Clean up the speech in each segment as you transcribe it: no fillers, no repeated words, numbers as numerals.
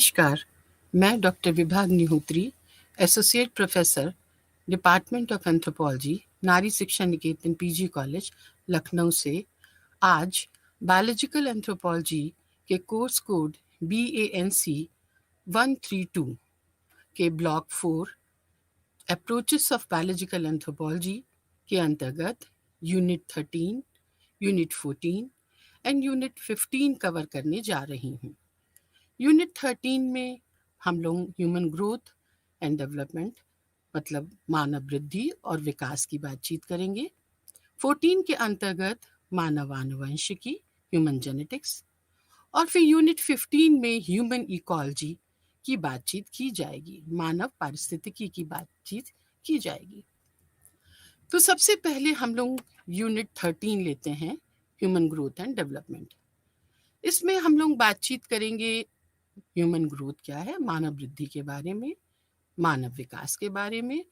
नमस्कार, मैं doctor Vibha Agnihotri, associate professor, department of anthropology, नारी शिक्षा निकेतन पीजी कॉलेज, लखनऊ से आज बायोलॉजिकल एंथ्रोपोलॉजी के कोर्स कोड BANC 132 के block 4 approaches of biological anthropology के अंतर्गत unit 13, unit 14 and unit 15 cover करने जा रही हूँ। यूनिट 13 में हम लोग ह्यूमन ग्रोथ एंड डेवलपमेंट मतलब मानव वृद्धि और विकास की बातचीत करेंगे। 14 के अंतर्गत मानव आनुवंशिकी ह्यूमन जेनेटिक्स और फिर यूनिट 15 में ह्यूमन इकोलॉजी की बातचीत की जाएगी, मानव पारिस्थितिकी की बातचीत की जाएगी। तो सबसे पहले हम लोग यूनिट 13 लेते हैं, ह्यूमन ग्रोथ एंड डेवलपमेंट। इसमें हम लोग बातचीत करेंगे ह्यूमन ग्रोथ क्या है, मानव वृद्धि के बारे में, मानव विकास के बारे में,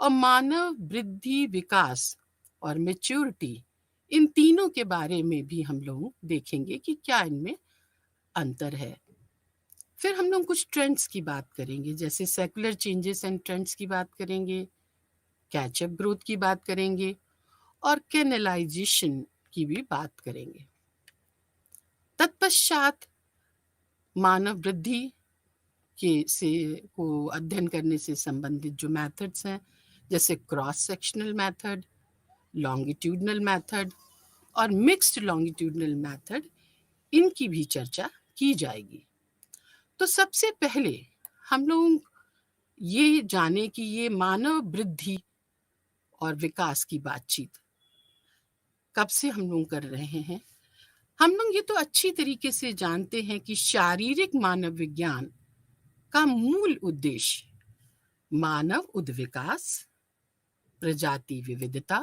और मानव वृद्धि, विकास और मैच्योरिटी, इन तीनों के बारे में भी हम लोग देखेंगे कि क्या इनमें अंतर है। फिर हम लोग कुछ ट्रेंड्स की बात करेंगे, जैसे सेकुलर चेंजेस एंड ट्रेंड्स की बात करेंगे, कैचअप ग्रोथ की बात करेंगे और कैनलाइजेशन की भी बात करेंगे। तत्पश्चात मानव वृद्धि को अध्ययन करने से संबंधित जो मेथड्स हैं, जैसे cross sectional method, longitudinal method और मिक्स्ड लॉन्गिट्यूडनल मेथड, इनकी भी चर्चा की जाएगी। तो सबसे पहले हम लोग ये जाने कि ये मानव वृद्धि और विकास की बातचीत कब से हम लोग कर रहे हैं। हम लोग ये तो अच्छी तरीके से जानते हैं कि शारीरिक मानव विज्ञान का मूल उद्देश्य मानव उद्विकास, प्रजाति विविधता,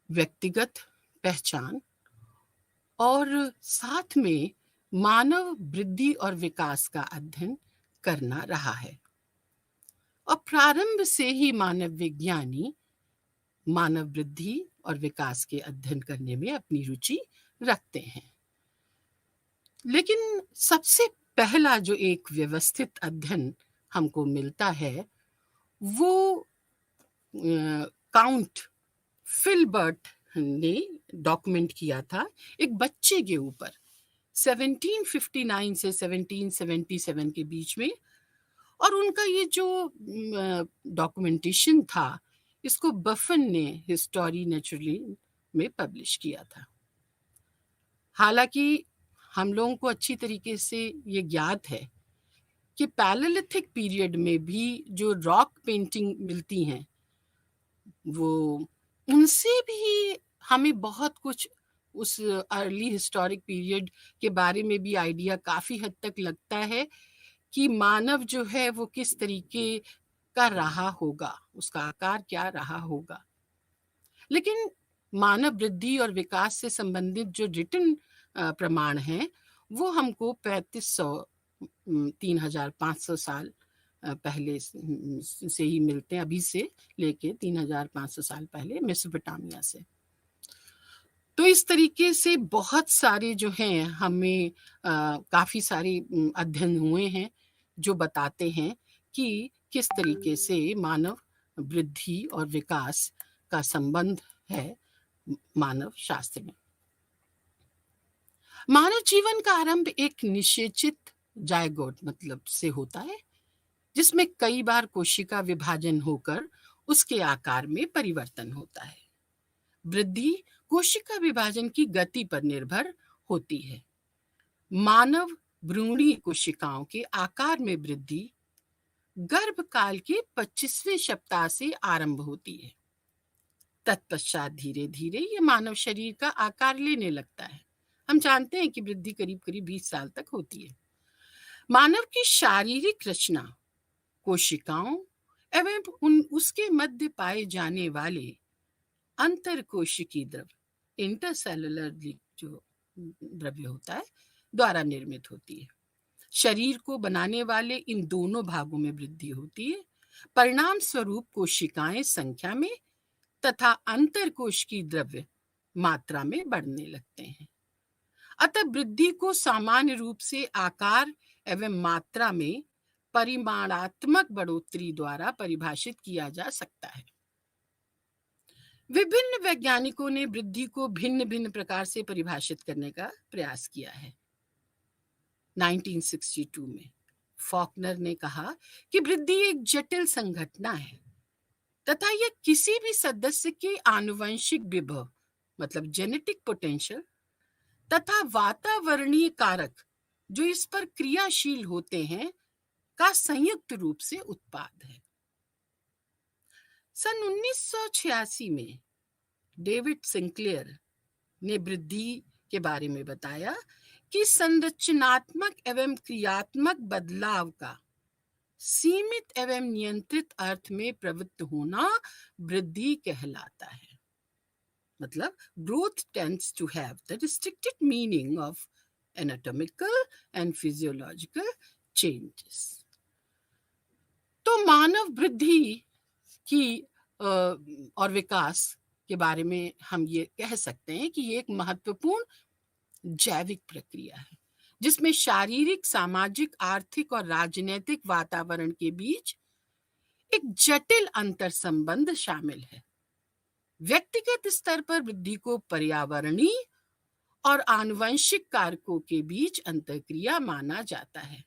व्यक्तिगत पहचान और साथ में मानव वृद्धि और विकास का अध्ययन करना रहा है। और प्रारंभ से ही मानव विज्ञानी मानव वृद्धि और विकास के अध्ययन करने में अपनी रुचि रखते हैं। लेकिन सबसे पहला जो एक व्यवस्थित अध्ययन हमको मिलता है वो काउंट फिलबर्ट ने डॉक्यूमेंट किया था एक बच्चे के ऊपर 1759 से 1777 के बीच में। और उनका ये जो डॉक्यूमेंटेशन था, इसको बफन ने हिस्टोरी नेचुरली में पब्लिश किया था। हालांकि हम लोगों को अच्छी तरीके से ये ज्ञात है कि पैलेलिथिक पीरियड में भी जो रॉक पेंटिंग मिलती हैं, वो उनसे भी हमें बहुत कुछ उस अर्ली हिस्टोरिक पीरियड के बारे में भी आइडिया काफ़ी हद तक लगता है कि मानव जो है वो किस तरीके का रहा होगा, उसका आकार क्या रहा होगा। लेकिन मानव वृद्धि और विकास से संबंधित जो रिटन प्रमाण हैं वो हमको 3500 3500 साल पहले से ही मिलते हैं, अभी से लेके 3500 साल पहले मेसोपोटामिया से। तो इस तरीके से बहुत सारे जो हैं हमें काफ़ी सारे अध्ययन हुए हैं जो बताते हैं कि किस तरीके से मानव वृद्धि और विकास का संबंध है मानव शास्त्र में। मानव जीवन का आरंभ एक निषेचित जायगोट मतलब से होता है, जिसमें कई बार कोशिका विभाजन होकर उसके आकार में परिवर्तन होता है। वृद्धि कोशिका विभाजन की गति पर निर्भर होती है। मानव भ्रूणीय कोशिकाओं के आकार में वृद्धि गर्भकाल के 25वें सप्ताह से आरंभ होती है। तत्पश्चात धीरे धीरे ये मानव शरीर का आकार लेने लगता है। हम जानते हैं कि वृद्धि करीब करीब 20 साल तक होती है। मानव की शारीरिक रचना कोशिकाओं एवं उसके मध्य पाए जाने वाले अंतरकोशिकीय द्रव्य, इंटरसेलुलर जो द्रव्य होता है, द्वारा निर्मित होती है। शरीर को बनाने वाले इन दोनों भागों में वृद्धि होती है। परिणाम स्वरूप कोशिकाएं संख्या में तथा अंतरकोशिकीय द्रव्य मात्रा में बढ़ने लगते हैं। अतः वृद्धि को सामान्य रूप से आकार एवं मात्रा में परिमाणात्मक बढ़ोतरी द्वारा परिभाषित किया जा सकता है। विभिन्न वैज्ञानिकों ने वृद्धि को भिन्न भिन्न प्रकार से परिभाषित करने का प्रयास किया है। 1962 में फॉकनर ने कहा कि वृद्धि एक जटिल संघटना है तथा यह किसी भी सदस्य के आनुवंशिक विभव मतलब जेनेटिक पोटेंशियल तथा वातावरणीय कारक जो इस पर क्रियाशील होते हैं का संयुक्त रूप से उत्पाद है। सन 1986 में डेविड सिंक्लेयर ने वृद्धि के बारे में बताया कि संरचनात्मक एवं क्रियात्मक बदलाव का सीमित एवं नियंत्रित अर्थ में प्रवृत्त होना वृद्धि कहलाता है। मतलब growth tends to have the restricted meaning of anatomical and physiological changes। तो मानव वृद्धि की और विकास के बारे में हम ये कह सकते हैं कि ये एक महत्वपूर्ण जैविक प्रक्रिया है जिसमें शारीरिक, सामाजिक, आर्थिक और राजनीतिक वातावरण के बीच एक जटिल अंतर संबंध शामिल है। व्यक्तिगत स्तर पर वृद्धि को पर्यावरणीय और आनुवंशिक कारकों के बीच अंतरक्रिया माना जाता है।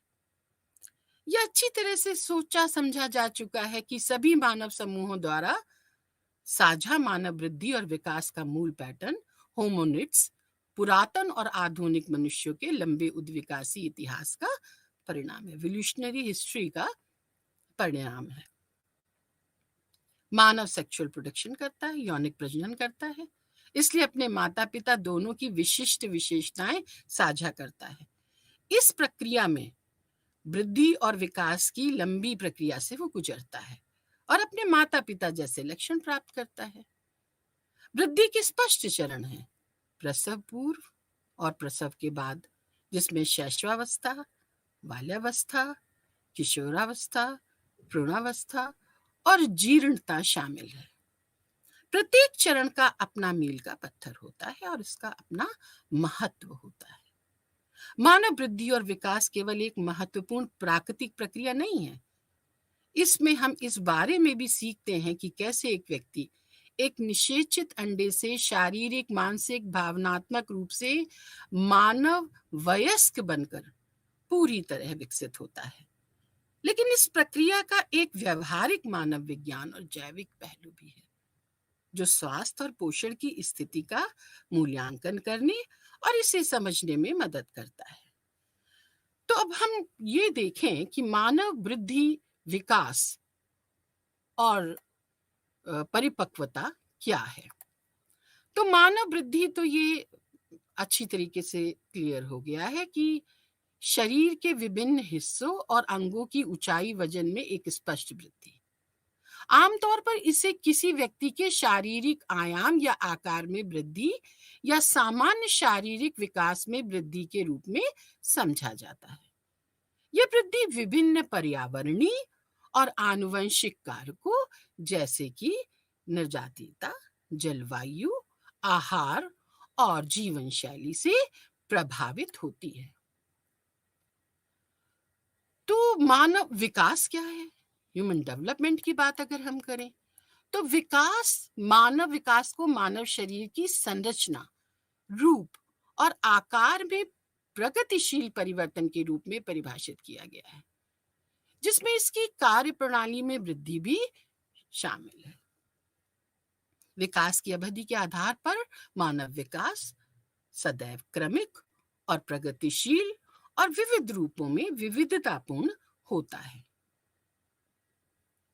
यह अच्छी तरह से सोचा समझा जा चुका है कि सभी मानव समूहों द्वारा साझा मानव वृद्धि और विकास का मूल पैटर्न होमोनिड्स पुरातन और आधुनिक मनुष्यों के लंबे उद्विकासी इतिहास का परिणाम है, एवोल्यूशनरी हिस्ट्री का परिणाम है। मानव सेक्सुअल प्रोडक्शन करता है, यौनिक प्रजनन करता है, इसलिए अपने माता पिता दोनों की विशिष्ट विशेषताएं साझा करता है। इस प्रक्रिया में वृद्धि और विकास की लंबी प्रक्रिया से वो गुजरता है और अपने माता पिता जैसे लक्षण प्राप्त करता है। वृद्धि के स्पष्ट चरण हैं, प्रसव पूर्व और प्रसव के बाद, जिसमें शैशवावस्था, बाल्यावस्था, किशोरावस्था, भ्रूणावस्था और जीर्णता शामिल है। प्रत्येक चरण का अपना मील का पत्थर होता है और इसका अपना महत्व होता है। मानव वृद्धि और विकास केवल एक महत्वपूर्ण प्राकृतिक प्रक्रिया नहीं है, इसमें हम इस बारे में भी सीखते हैं कि कैसे एक व्यक्ति एक निषेचित अंडे से शारीरिक, मानसिक, भावनात्मक रूप से मानव वयस्क बनकर पूरी तरह विकसित होता है। लेकिन इस प्रक्रिया का एक व्यवहारिक मानव विज्ञान और जैविक पहलू भी है जो स्वास्थ्य और पोषण की स्थिति का मूल्यांकन करने और इसे समझने में मदद करता है। तो अब हम ये देखें कि मानव वृद्धि, विकास और परिपक्वता क्या है। तो मानव वृद्धि तो ये अच्छी तरीके से क्लियर हो गया है कि शरीर के विभिन्न हिस्सों और अंगों की ऊंचाई, वजन में एक स्पष्ट वृद्धि। आमतौर पर इसे किसी व्यक्ति के शारीरिक आयाम या आकार में वृद्धि या सामान्य शारीरिक विकास में वृद्धि के रूप में समझा जाता है। यह वृद्धि विभिन्न पर्यावरणीय और आनुवंशिक कारकों जैसे कि निर्जातीयता, जलवायु, आहार और जीवन शैली से प्रभावित होती है। तो मानव विकास क्या है? ह्यूमन डेवलपमेंट की बात अगर हम करें तो मानव विकास को मानव शरीर की संरचना, रूप और आकार में प्रगतिशील परिवर्तन के रूप में परिभाषित किया गया है, जिसमें इसकी कार्य प्रणाली में वृद्धि भी शामिल है। विकास की अवधि के आधार पर मानव विकास सदैव क्रमिक और प्रगतिशील और विविध रूपों में विविधतापूर्ण होता है।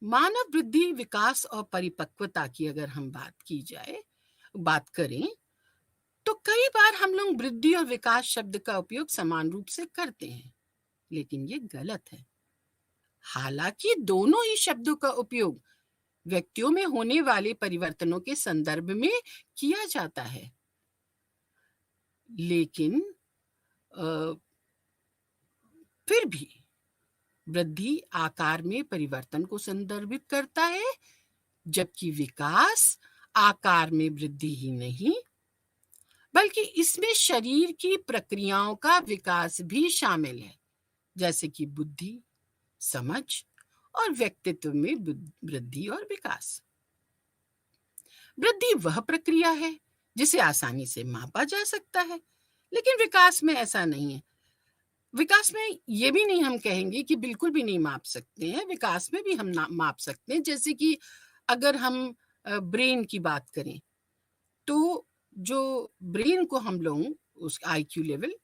मानव वृद्धि, विकास और परिपक्वता की अगर हम बात करें तो कई बार हम लोग वृद्धि और विकास शब्द का उपयोग समान रूप से करते हैं, लेकिन ये गलत है। हालांकि दोनों ही शब्दों का उपयोग व्यक्तियों में होने वाले परिवर्तनों के संदर्भ में किया जाता है, लेकिन फिर भी वृद्धि आकार में परिवर्तन को संदर्भित करता है, जबकि विकास आकार में वृद्धि ही नहीं बल्कि इसमें शरीर की प्रक्रियाओं का विकास भी शामिल है, जैसे कि बुद्धि, समझ और व्यक्तित्व में वृद्धि और विकास। वृद्धि वह प्रक्रिया है जिसे आसानी से मापा जा सकता है, लेकिन विकास में ऐसा नहीं है। विकास में ये भी नहीं हम कहेंगे कि बिल्कुल भी नहीं माप सकते हैं, विकास में भी हम माप सकते हैं। जैसे कि अगर हम ब्रेन की बात करें, तो जो ब्रेन को हम लोग उस आईक्यू लेवल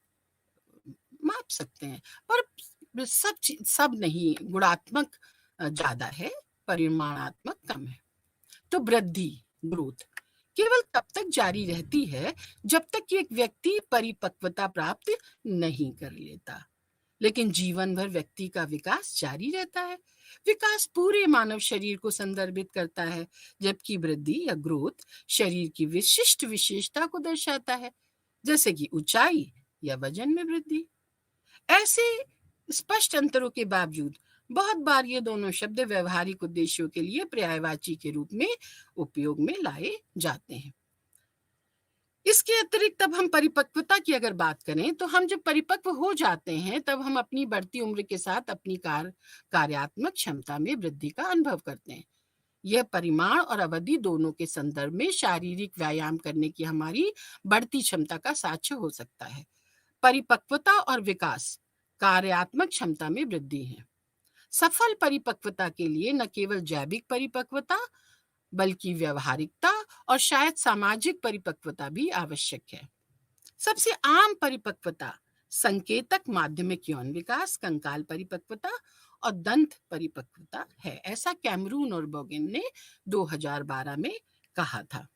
माप सकते हैं, पर सब नहीं, गुणात्मक ज्यादा है, परिमाणात्मक कम है। तो वृद्धि, ग्रोथ, केवल तब तक जारी रहती है जब तक कि एक व्यक्ति परिपक्वता प्राप्त नहीं कर लेता, लेकिन जीवन भर व्यक्ति का विकास जारी रहता है। विकास पूरे मानव शरीर को संदर्भित करता है, जबकि वृद्धि या ग्रोथ शरीर की विशिष्ट विशेषता को दर्शाता है, जैसे कि ऊंचाई या वजन में वृद्धि। ऐसे स्पष्ट अंतरों के बावजूद बहुत बार ये दोनों शब्द व्यवहारिक उद्देश्यों के लिए पर्यायवाची के रूप में उपयोग में लाए जाते हैं। इसके अतिरिक्त तब हम परिपक्वता की अगर बात करें, तो हम जब परिपक्व हो जाते हैं तब हम अपनी बढ़ती उम्र के साथ अपनी कार्यात्मक क्षमता में वृद्धि का अनुभव करते हैं। यह परिमाण और अवधि दोनों के संदर्भ में शारीरिक व्यायाम करने की हमारी बढ़ती क्षमता का साक्ष्य हो सकता है। परिपक्वता और विकास कार्यात्मक क्षमता में वृद्धि है। सफल परिपक्वता के लिए न केवल जैविक परिपक्वता बल्कि व्यवहारिकता और शायद सामाजिक परिपक्वता भी आवश्यक है। सबसे आम परिपक्वता संकेतक माध्यमिक यौन विकास, कंकाल परिपक्वता और दंत परिपक्वता है, ऐसा कैमरून और बोगिन ने 2012 में कहा था।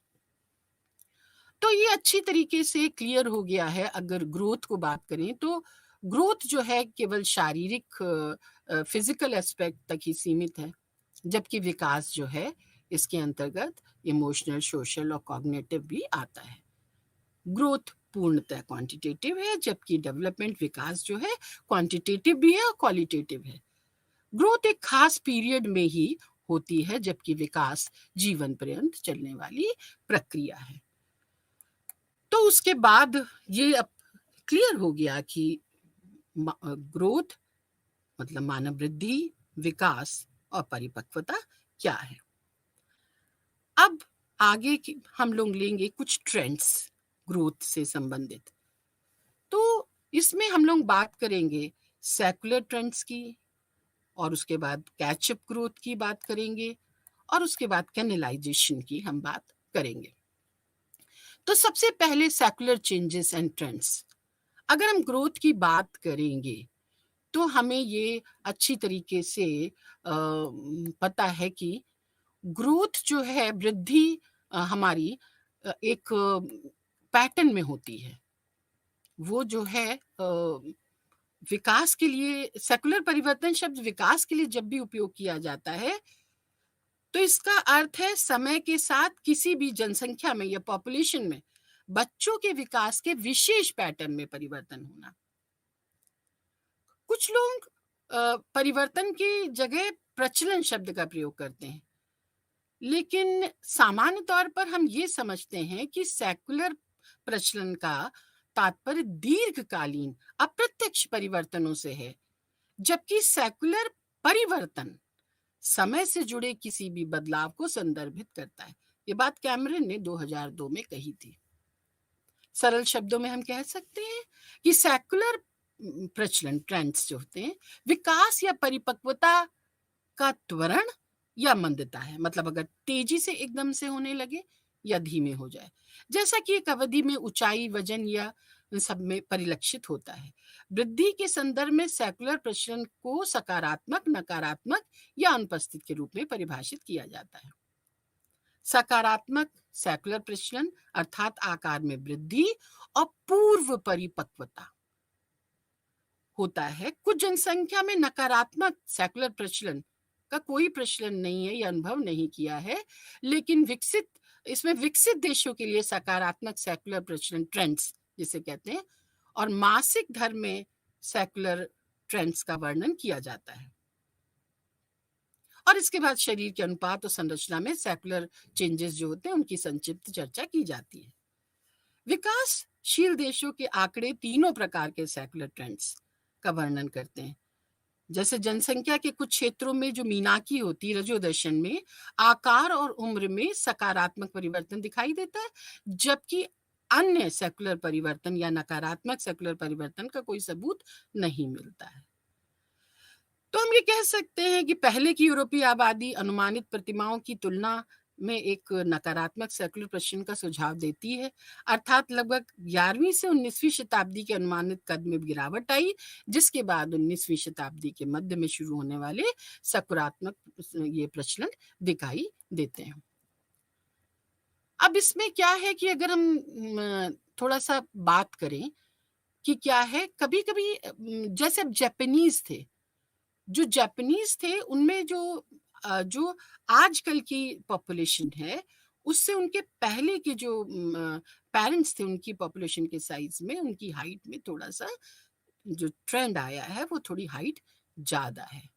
तो ये अच्छी तरीके से क्लियर हो गया है। अगर ग्रोथ को बात करें, तो ग्रोथ जो है केवल शारीरिक फिजिकल एस्पेक्ट तक ही सीमित है, जबकि विकास जो है इसके अंतर्गत इमोशनल, सोशल और कॉग्निटिव भी आता है। ग्रोथ पूर्णतः क्वांटिटेटिव है, जबकि डेवलपमेंट, विकास जो है क्वांटिटेटिव भी है और क्वालिटेटिव है। ग्रोथ एक खास पीरियड में ही होती है, जबकि विकास जीवन पर्यंत चलने वाली प्रक्रिया है। तो उसके बाद ये अब क्लियर हो गया कि ग्रोथ मतलब मानव वृद्धि, विकास और परिपक्वता क्या है। अब आगे की हम लोग लेंगे कुछ ट्रेंड्स ग्रोथ से संबंधित। तो इसमें हम लोग बात करेंगे सेकुलर ट्रेंड्स की, और उसके बाद कैचअप ग्रोथ की बात करेंगे, और उसके बाद कैनलाइजेशन की हम बात करेंगे। तो सबसे पहले सेकुलर चेंजेस एंड ट्रेंड्स। अगर हम ग्रोथ की बात करेंगे तो हमें ये अच्छी तरीके से पता है कि ग्रोथ जो है, वृद्धि हमारी एक पैटर्न में होती है। वो जो है विकास के लिए, सेकुलर परिवर्तन शब्द विकास के लिए जब भी उपयोग किया जाता है, तो इसका अर्थ है समय के साथ किसी भी जनसंख्या में या पॉपुलेशन में बच्चों के विकास के विशेष पैटर्न में परिवर्तन होना। कुछ लोग परिवर्तन की जगह प्रचलन शब्द का प्रयोग करते हैं, लेकिन सामान्य तौर पर हम ये समझते हैं कि सेकुलर प्रचलन का तात्पर्य दीर्घकालीन अप्रत्यक्ष परिवर्तनों से है, जबकि सेकुलर परिवर्तन समय से जुड़े किसी भी बदलाव को संदर्भित करता है। ये बात कैमरन ने 2002 में कही थी। सरल शब्दों में हम कह सकते हैं कि सेकुलर प्रचलन, ट्रेंड्स जो होते हैं, विकास या परिपक्वता का त्वरण या मंदता है। मतलब अगर तेजी से एकदम से होने लगे या धीमे हो जाए, जैसा कि एक अवधि में ऊंचाई, वजन या सब में परिलक्षित होता है। वृद्धि के संदर्भ में सेकुलर प्रचलन को सकारात्मक, नकारात्मक या अनुपस्थित के रूप में परिभाषित किया जाता है। सकारात्मक सेकुलर प्रचलन अर्थात आकार में वृद्धि और पूर्व परिपक्वता होता है। कुछ जनसंख्या में नकारात्मक सेकुलर प्रचलन का कोई प्रचलन नहीं है या अनुभव नहीं किया है, लेकिन इसमें विकसित देशों के लिए सकारात्मक सेकुलर प्रचलन, ट्रेंड्स जिसे कहते हैं, और मासिक धर्म में सेकुलर ट्रेंड्स का वर्णन किया जाता है। और इसके बाद शरीर के अनुपात और संरचना में सेकुलर चेंजेस जो होते हैं उनकी संक्षिप्त चर्चा की जाती है। विकासशील देशों के आंकड़े तीनों प्रकार के सेकुलर ट्रेंड्स का वर्णन करते हैं। जैसे जनसंख्या के कुछ क्षेत्रों में जो मीनाकी होती है रजोदर्शन में, आकार और उम्र में सकारात्मक परिवर्तन दिखाई देता है, जबकि अन्य सेकुलर परिवर्तन या नकारात्मक सेकुलर परिवर्तन का कोई सबूत नहीं मिलता है। तो हम ये कह सकते हैं कि पहले की यूरोपीय आबादी अनुमानित प्रतिमाओं की तुलना में एक नकारात्मक सेकुलर प्रश्न का सुझाव देती है, अर्थात लगभग 11वीं से 19वीं शताब्दी के अनुमानित कद में गिरावट आई, जिसके बाद 19वीं शताब्दी के मध्य में शुरू होने वाले सकारात्मक ये प्रचलन दिखाई देते हैं। अब इसमें क्या है कि अगर हम थोड़ा सा बात करें कि क्या है, कभी कभी जैसे अब जापानीज थे उनमें जो आजकल की पॉपुलेशन है उससे उनके पहले के जो पेरेंट्स थे उनकी पॉपुलेशन के साइज में, उनकी हाइट में थोड़ा सा जो ट्रेंड आया है वो थोड़ी हाइट ज्यादा है,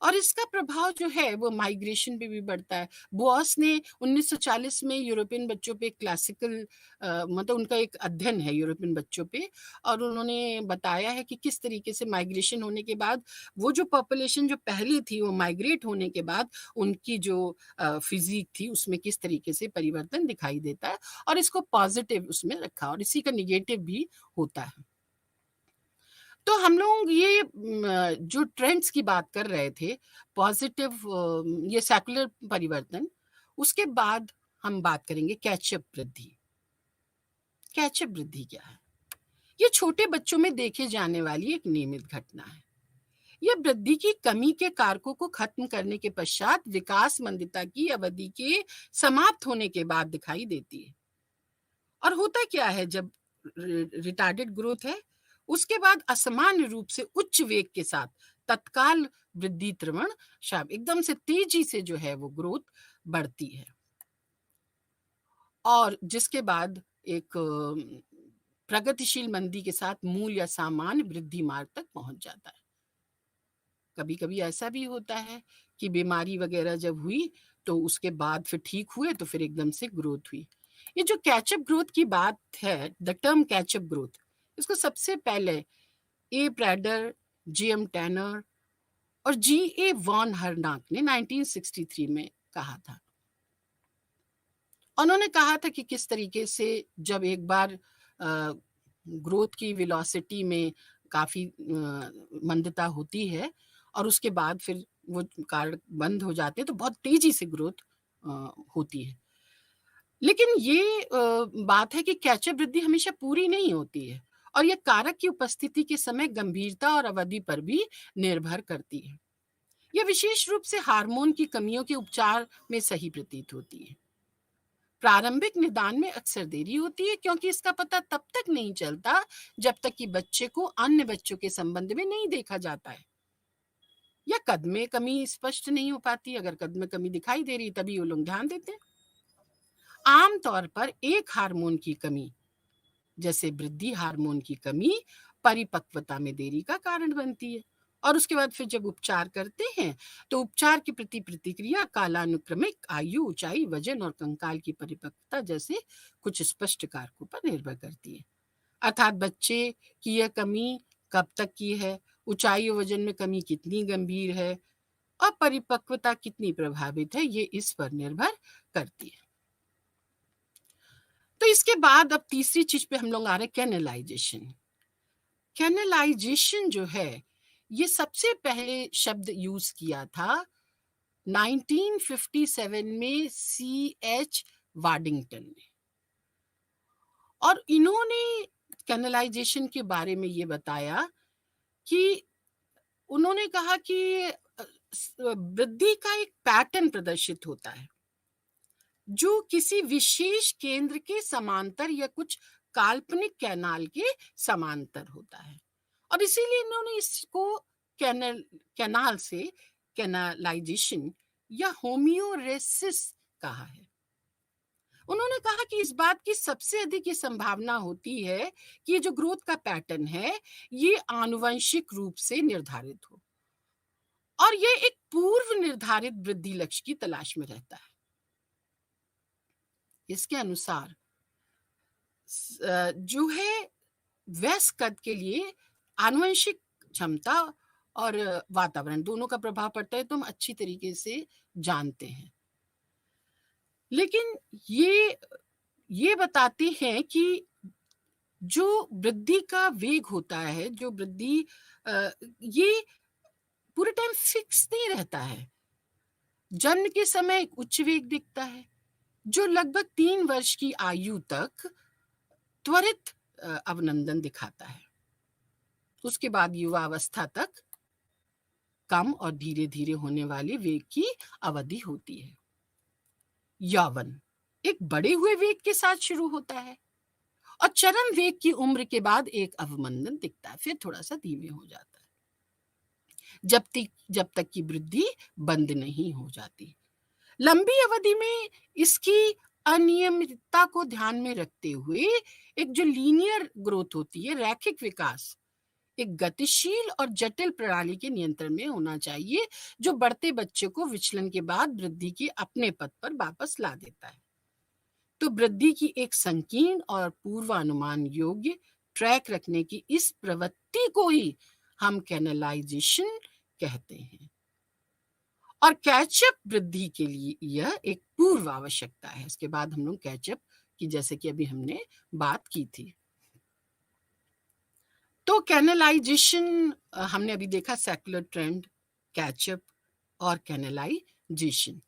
और इसका प्रभाव जो है वो माइग्रेशन पे भी बढ़ता है। बोअस ने 1940 में यूरोपियन बच्चों पे क्लासिकल मतलब उनका एक अध्ययन है यूरोपियन बच्चों पे, और उन्होंने बताया है कि किस तरीके से माइग्रेशन होने के बाद वो जो पॉपुलेशन जो पहले थी वो माइग्रेट होने के बाद उनकी जो फिजिक थी उसमें किस तरीके से परिवर्तन दिखाई देता है, और इसको पॉजिटिव उसमें रखा और इसी का निगेटिव भी होता है। तो हम लोग ये जो ट्रेंड्स की बात कर रहे थे, पॉजिटिव ये सेकुलर परिवर्तन, उसके बाद हम बात करेंगे कैचअप वृद्धि। कैचअप वृद्धि क्या है? ये छोटे बच्चों में देखे जाने वाली एक नियमित घटना है। यह वृद्धि की कमी के कारकों को खत्म करने के पश्चात विकास मंदता की अवधि के समाप्त होने के बाद दिखाई देती है। और होता क्या है, जब रिटार्डेड ग्रोथ है उसके बाद असामान्य रूप से उच्च वेग के साथ तत्काल वृद्धि त्वरण एकदम से तेजी से जो है वो ग्रोथ बढ़ती है, और जिसके बाद एक प्रगतिशील मंदी के साथ मूल या सामान्य वृद्धि मार्ग तक पहुंच जाता है। कभी कभी ऐसा भी होता है कि बीमारी वगैरह जब हुई तो उसके बाद फिर ठीक हुए तो फिर एकदम से ग्रोथ हुई। ये जो कैचअप ग्रोथ की बात है, द टर्म कैचअप ग्रोथ, इसको सबसे पहले ए प्रैडर, जी एम टैनर और जी ए वॉन हरनाक ने 1963 में कहा था। उन्होंने कहा था कि किस तरीके से जब एक बार ग्रोथ की वेलोसिटी में काफी मंदता होती है और उसके बाद फिर वो कारण बंद हो जाते हैं तो बहुत तेजी से ग्रोथ होती है। लेकिन ये बात है कि कैचअप वृद्धि हमेशा पूरी नहीं होती है, और यह कारक की उपस्थिति के समय गंभीरता और अवधि पर भी निर्भर करती है। यह विशेष रूप से हार्मोन की कमियों के उपचार में सही प्रतीत होती है। प्रारंभिक निदान में अक्सर देरी होती है क्योंकि इसका पता तब तक नहीं चलता जब तक कि बच्चे को अन्य बच्चों के संबंध में नहीं देखा जाता है, या कद में कमी स्पष्ट नहीं हो पाती। अगर कद में कमी दिखाई दे रही तभी वो लोग ध्यान देते हैं। आमतौर पर एक हार्मोन की कमी जैसे वृद्धि हार्मोन की कमी परिपक्वता में देरी का कारण बनती है, और उसके बाद फिर जब उपचार करते हैं तो उपचार की प्रति प्रतिक्रिया कालानुक्रमिक आयु, ऊंचाई, वजन और कंकाल की परिपक्वता जैसे कुछ स्पष्ट कारकों पर निर्भर करती है। अर्थात बच्चे की यह कमी कब तक की है, ऊंचाई और वजन में कमी कितनी गंभीर है और परिपक्वता कितनी प्रभावित है, ये इस पर निर्भर करती है। तो इसके बाद अब तीसरी चीज पे हम लोग आ रहे हैं, कैनलाइजेशन। कैनलाइजेशन जो है ये सबसे पहले शब्द यूज किया था 1957 में सी एच वाडिंगटन ने, और इन्होंने कैनलाइजेशन के बारे में ये बताया कि उन्होंने कहा कि वृद्धि का एक पैटर्न प्रदर्शित होता है जो किसी विशेष केंद्र के समांतर या कुछ काल्पनिक कैनाल के समांतर होता है, और इसीलिए इन्होंने इसको कैनाल से कैनालाइजेशन या होमियोरेसिस कहा है। उन्होंने कहा कि इस बात की सबसे अधिक ये संभावना होती है कि ये जो ग्रोथ का पैटर्न है ये आनुवंशिक रूप से निर्धारित हो, और ये एक पूर्व निर्धारित वृद्धि लक्ष्य की तलाश में रहता है। इसके अनुसार जो है वयस्क कद के लिए आनुवंशिक क्षमता और वातावरण दोनों का प्रभाव पड़ता है, तो हम अच्छी तरीके से जानते हैं। लेकिन ये बताते हैं कि जो वृद्धि का वेग होता है, जो वृद्धि ये पूरे टाइम फिक्स नहीं रहता है। जन्म के समय एक उच्च वेग दिखता है, जो लगभग 3 वर्ष की आयु तक त्वरित अवनंदन दिखाता है। उसके बाद युवावस्था तक कम और धीरे-धीरे होने वाले वेग की अवधि होती है। यौवन एक बढ़े हुए वेग के साथ शुरू होता है और चरम वेग की उम्र के बाद एक अवमंदन दिखता है, फिर थोड़ा सा धीमे हो जाता है जब तक की वृद्धि बंद नहीं हो जाती। लंबी अवधि में इसकी अनियमितता को ध्यान में रखते हुए एक जो लीनियर ग्रोथ होती है, रैखिक विकास, एक गतिशील और जटिल प्रणाली के नियंत्रण में होना चाहिए, जो बढ़ते बच्चे को विचलन के बाद वृद्धि के अपने पथ पर वापस ला देता है। तो वृद्धि की एक संकीर्ण और पूर्वानुमान योग्य ट्रैक रखने की इस प्रवृत्ति को ही हम कैनलाइजेशन कहते हैं। और कैचअप वृद्धि के लिए यह एक पूर्व आवश्यकता है। इसके बाद हम लोग कैचअप की, जैसे कि अभी हमने बात की थी। तो कैनलाइजेशन हमने अभी देखा, सेक्युलर ट्रेंड, कैचअप और कैनलाइजेशन।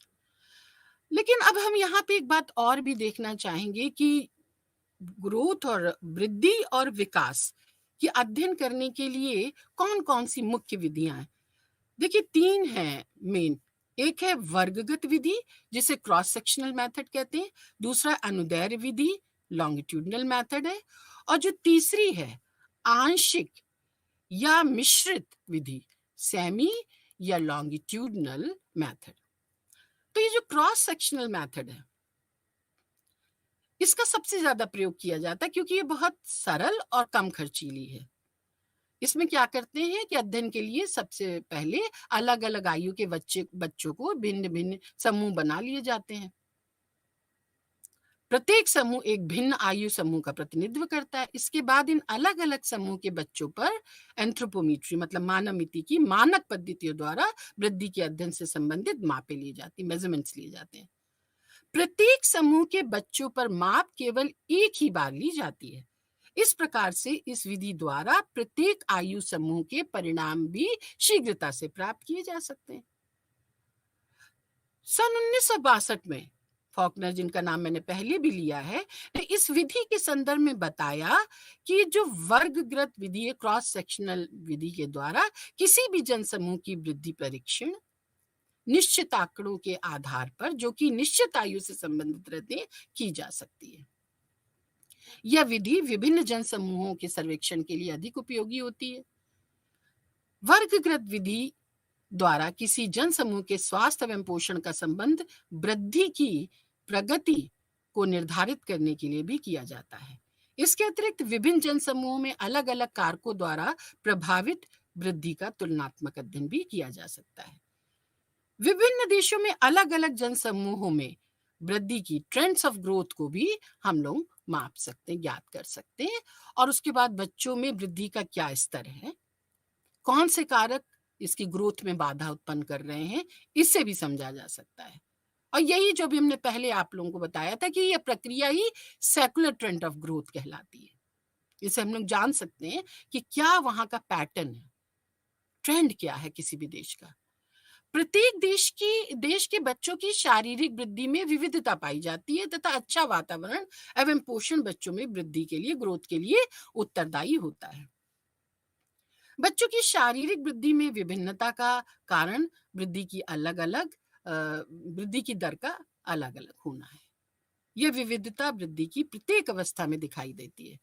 लेकिन अब हम यहाँ पे एक बात और भी देखना चाहेंगे कि ग्रोथ और वृद्धि और विकास की अध्ययन करने के लिए कौन कौन सी मुख्य विधियां हैं। देखिए 3 हैं मेन। एक है वर्गगत विधि, जिसे क्रॉस सेक्शनल मेथड कहते हैं। दूसरा अनुदैर्ध्य विधि, लॉन्गिट्यूडनल मेथड है। और जो तीसरी है आंशिक या मिश्रित विधि, सेमी या लॉन्गिट्यूडनल मेथड। तो ये जो क्रॉस सेक्शनल मेथड है, इसका सबसे ज्यादा प्रयोग किया जाता है क्योंकि ये बहुत सरल और कम खर्चीली है। इसमें क्या करते हैं कि अध्ययन के लिए सबसे पहले अलग अलग आयु के बच्चों को भिन्न भिन्न समूह बना लिए जाते हैं। प्रत्येक समूह एक भिन्न आयु समूह का प्रतिनिधित्व करता है। इसके बाद इन अलग अलग समूह के बच्चों पर एंथ्रोपोमेट्री मतलब मानवमिति की मानक पद्धतियों द्वारा वृद्धि के अध्ययन से संबंधित मापे लिए जाती, मेजरमेंट्स लिए जाते हैं। प्रत्येक समूह के बच्चों पर माप केवल एक ही बार ली जाती है। इस प्रकार से इस विधि द्वारा प्रत्येक आयु समूह के परिणाम भी शीघ्रता से प्राप्त किए जा सकते हैं। सन 1962 में फॉकनर, जिनका नाम मैंने पहले भी लिया है, ने इस विधि के संदर्भ में बताया कि जो वर्गगत विधि है, क्रॉस सेक्शनल विधि के द्वारा किसी भी जनसमूह की वृद्धि परीक्षण निश्चित आंकड़ों के आधार पर, जो कि निश्चित आयु से संबंधित रहते हैं, की जा सकती है। यह विधि विभिन्न जनसमूहों के सर्वेक्षण के लिए अधिक उपयोगी होती है। वर्गगत विधि द्वारा किसी जनसमूह के स्वास्थ्य एवं पोषण का संबंध वृद्धि की प्रगति को निर्धारित करने के लिए भी किया जाता है। इसके अतिरिक्त विभिन्न जनसमूहों में अलग अलग कारकों द्वारा प्रभावित वृद्धि का तुलनात्मक अध्ययन भी किया जा सकता है। विभिन्न देशों में अलग अलग जनसमूहों में वृद्धि की ट्रेंड्स ऑफ ग्रोथ को भी हम लोग माप सकते हैं, ज्ञात कर सकते हैं। और उसके बाद बच्चों में वृद्धि का क्या स्तर है, कौन से कारक इसकी ग्रोथ में बाधा उत्पन्न कर रहे हैं, इससे भी समझा जा सकता है। और यही जो भी हमने पहले आप लोगों को बताया था कि यह प्रक्रिया ही सेक्युलर ट्रेंड ऑफ ग्रोथ कहलाती है। इसे हम लोग जान सकते हैं कि क्या वहां का पैटर्न है, ट्रेंड क्या है किसी भी देश का। प्रत्येक देश के बच्चों की शारीरिक वृद्धि में विविधता पाई जाती है तथा अच्छा वातावरण एवं पोषण बच्चों में वृद्धि के लिए, ग्रोथ के लिए उत्तरदायी होता है। बच्चों की शारीरिक वृद्धि में विभिन्नता का कारण वृद्धि की दर का अलग अलग होना है। यह विविधता वृद्धि की प्रत्येक अवस्था में दिखाई देती है,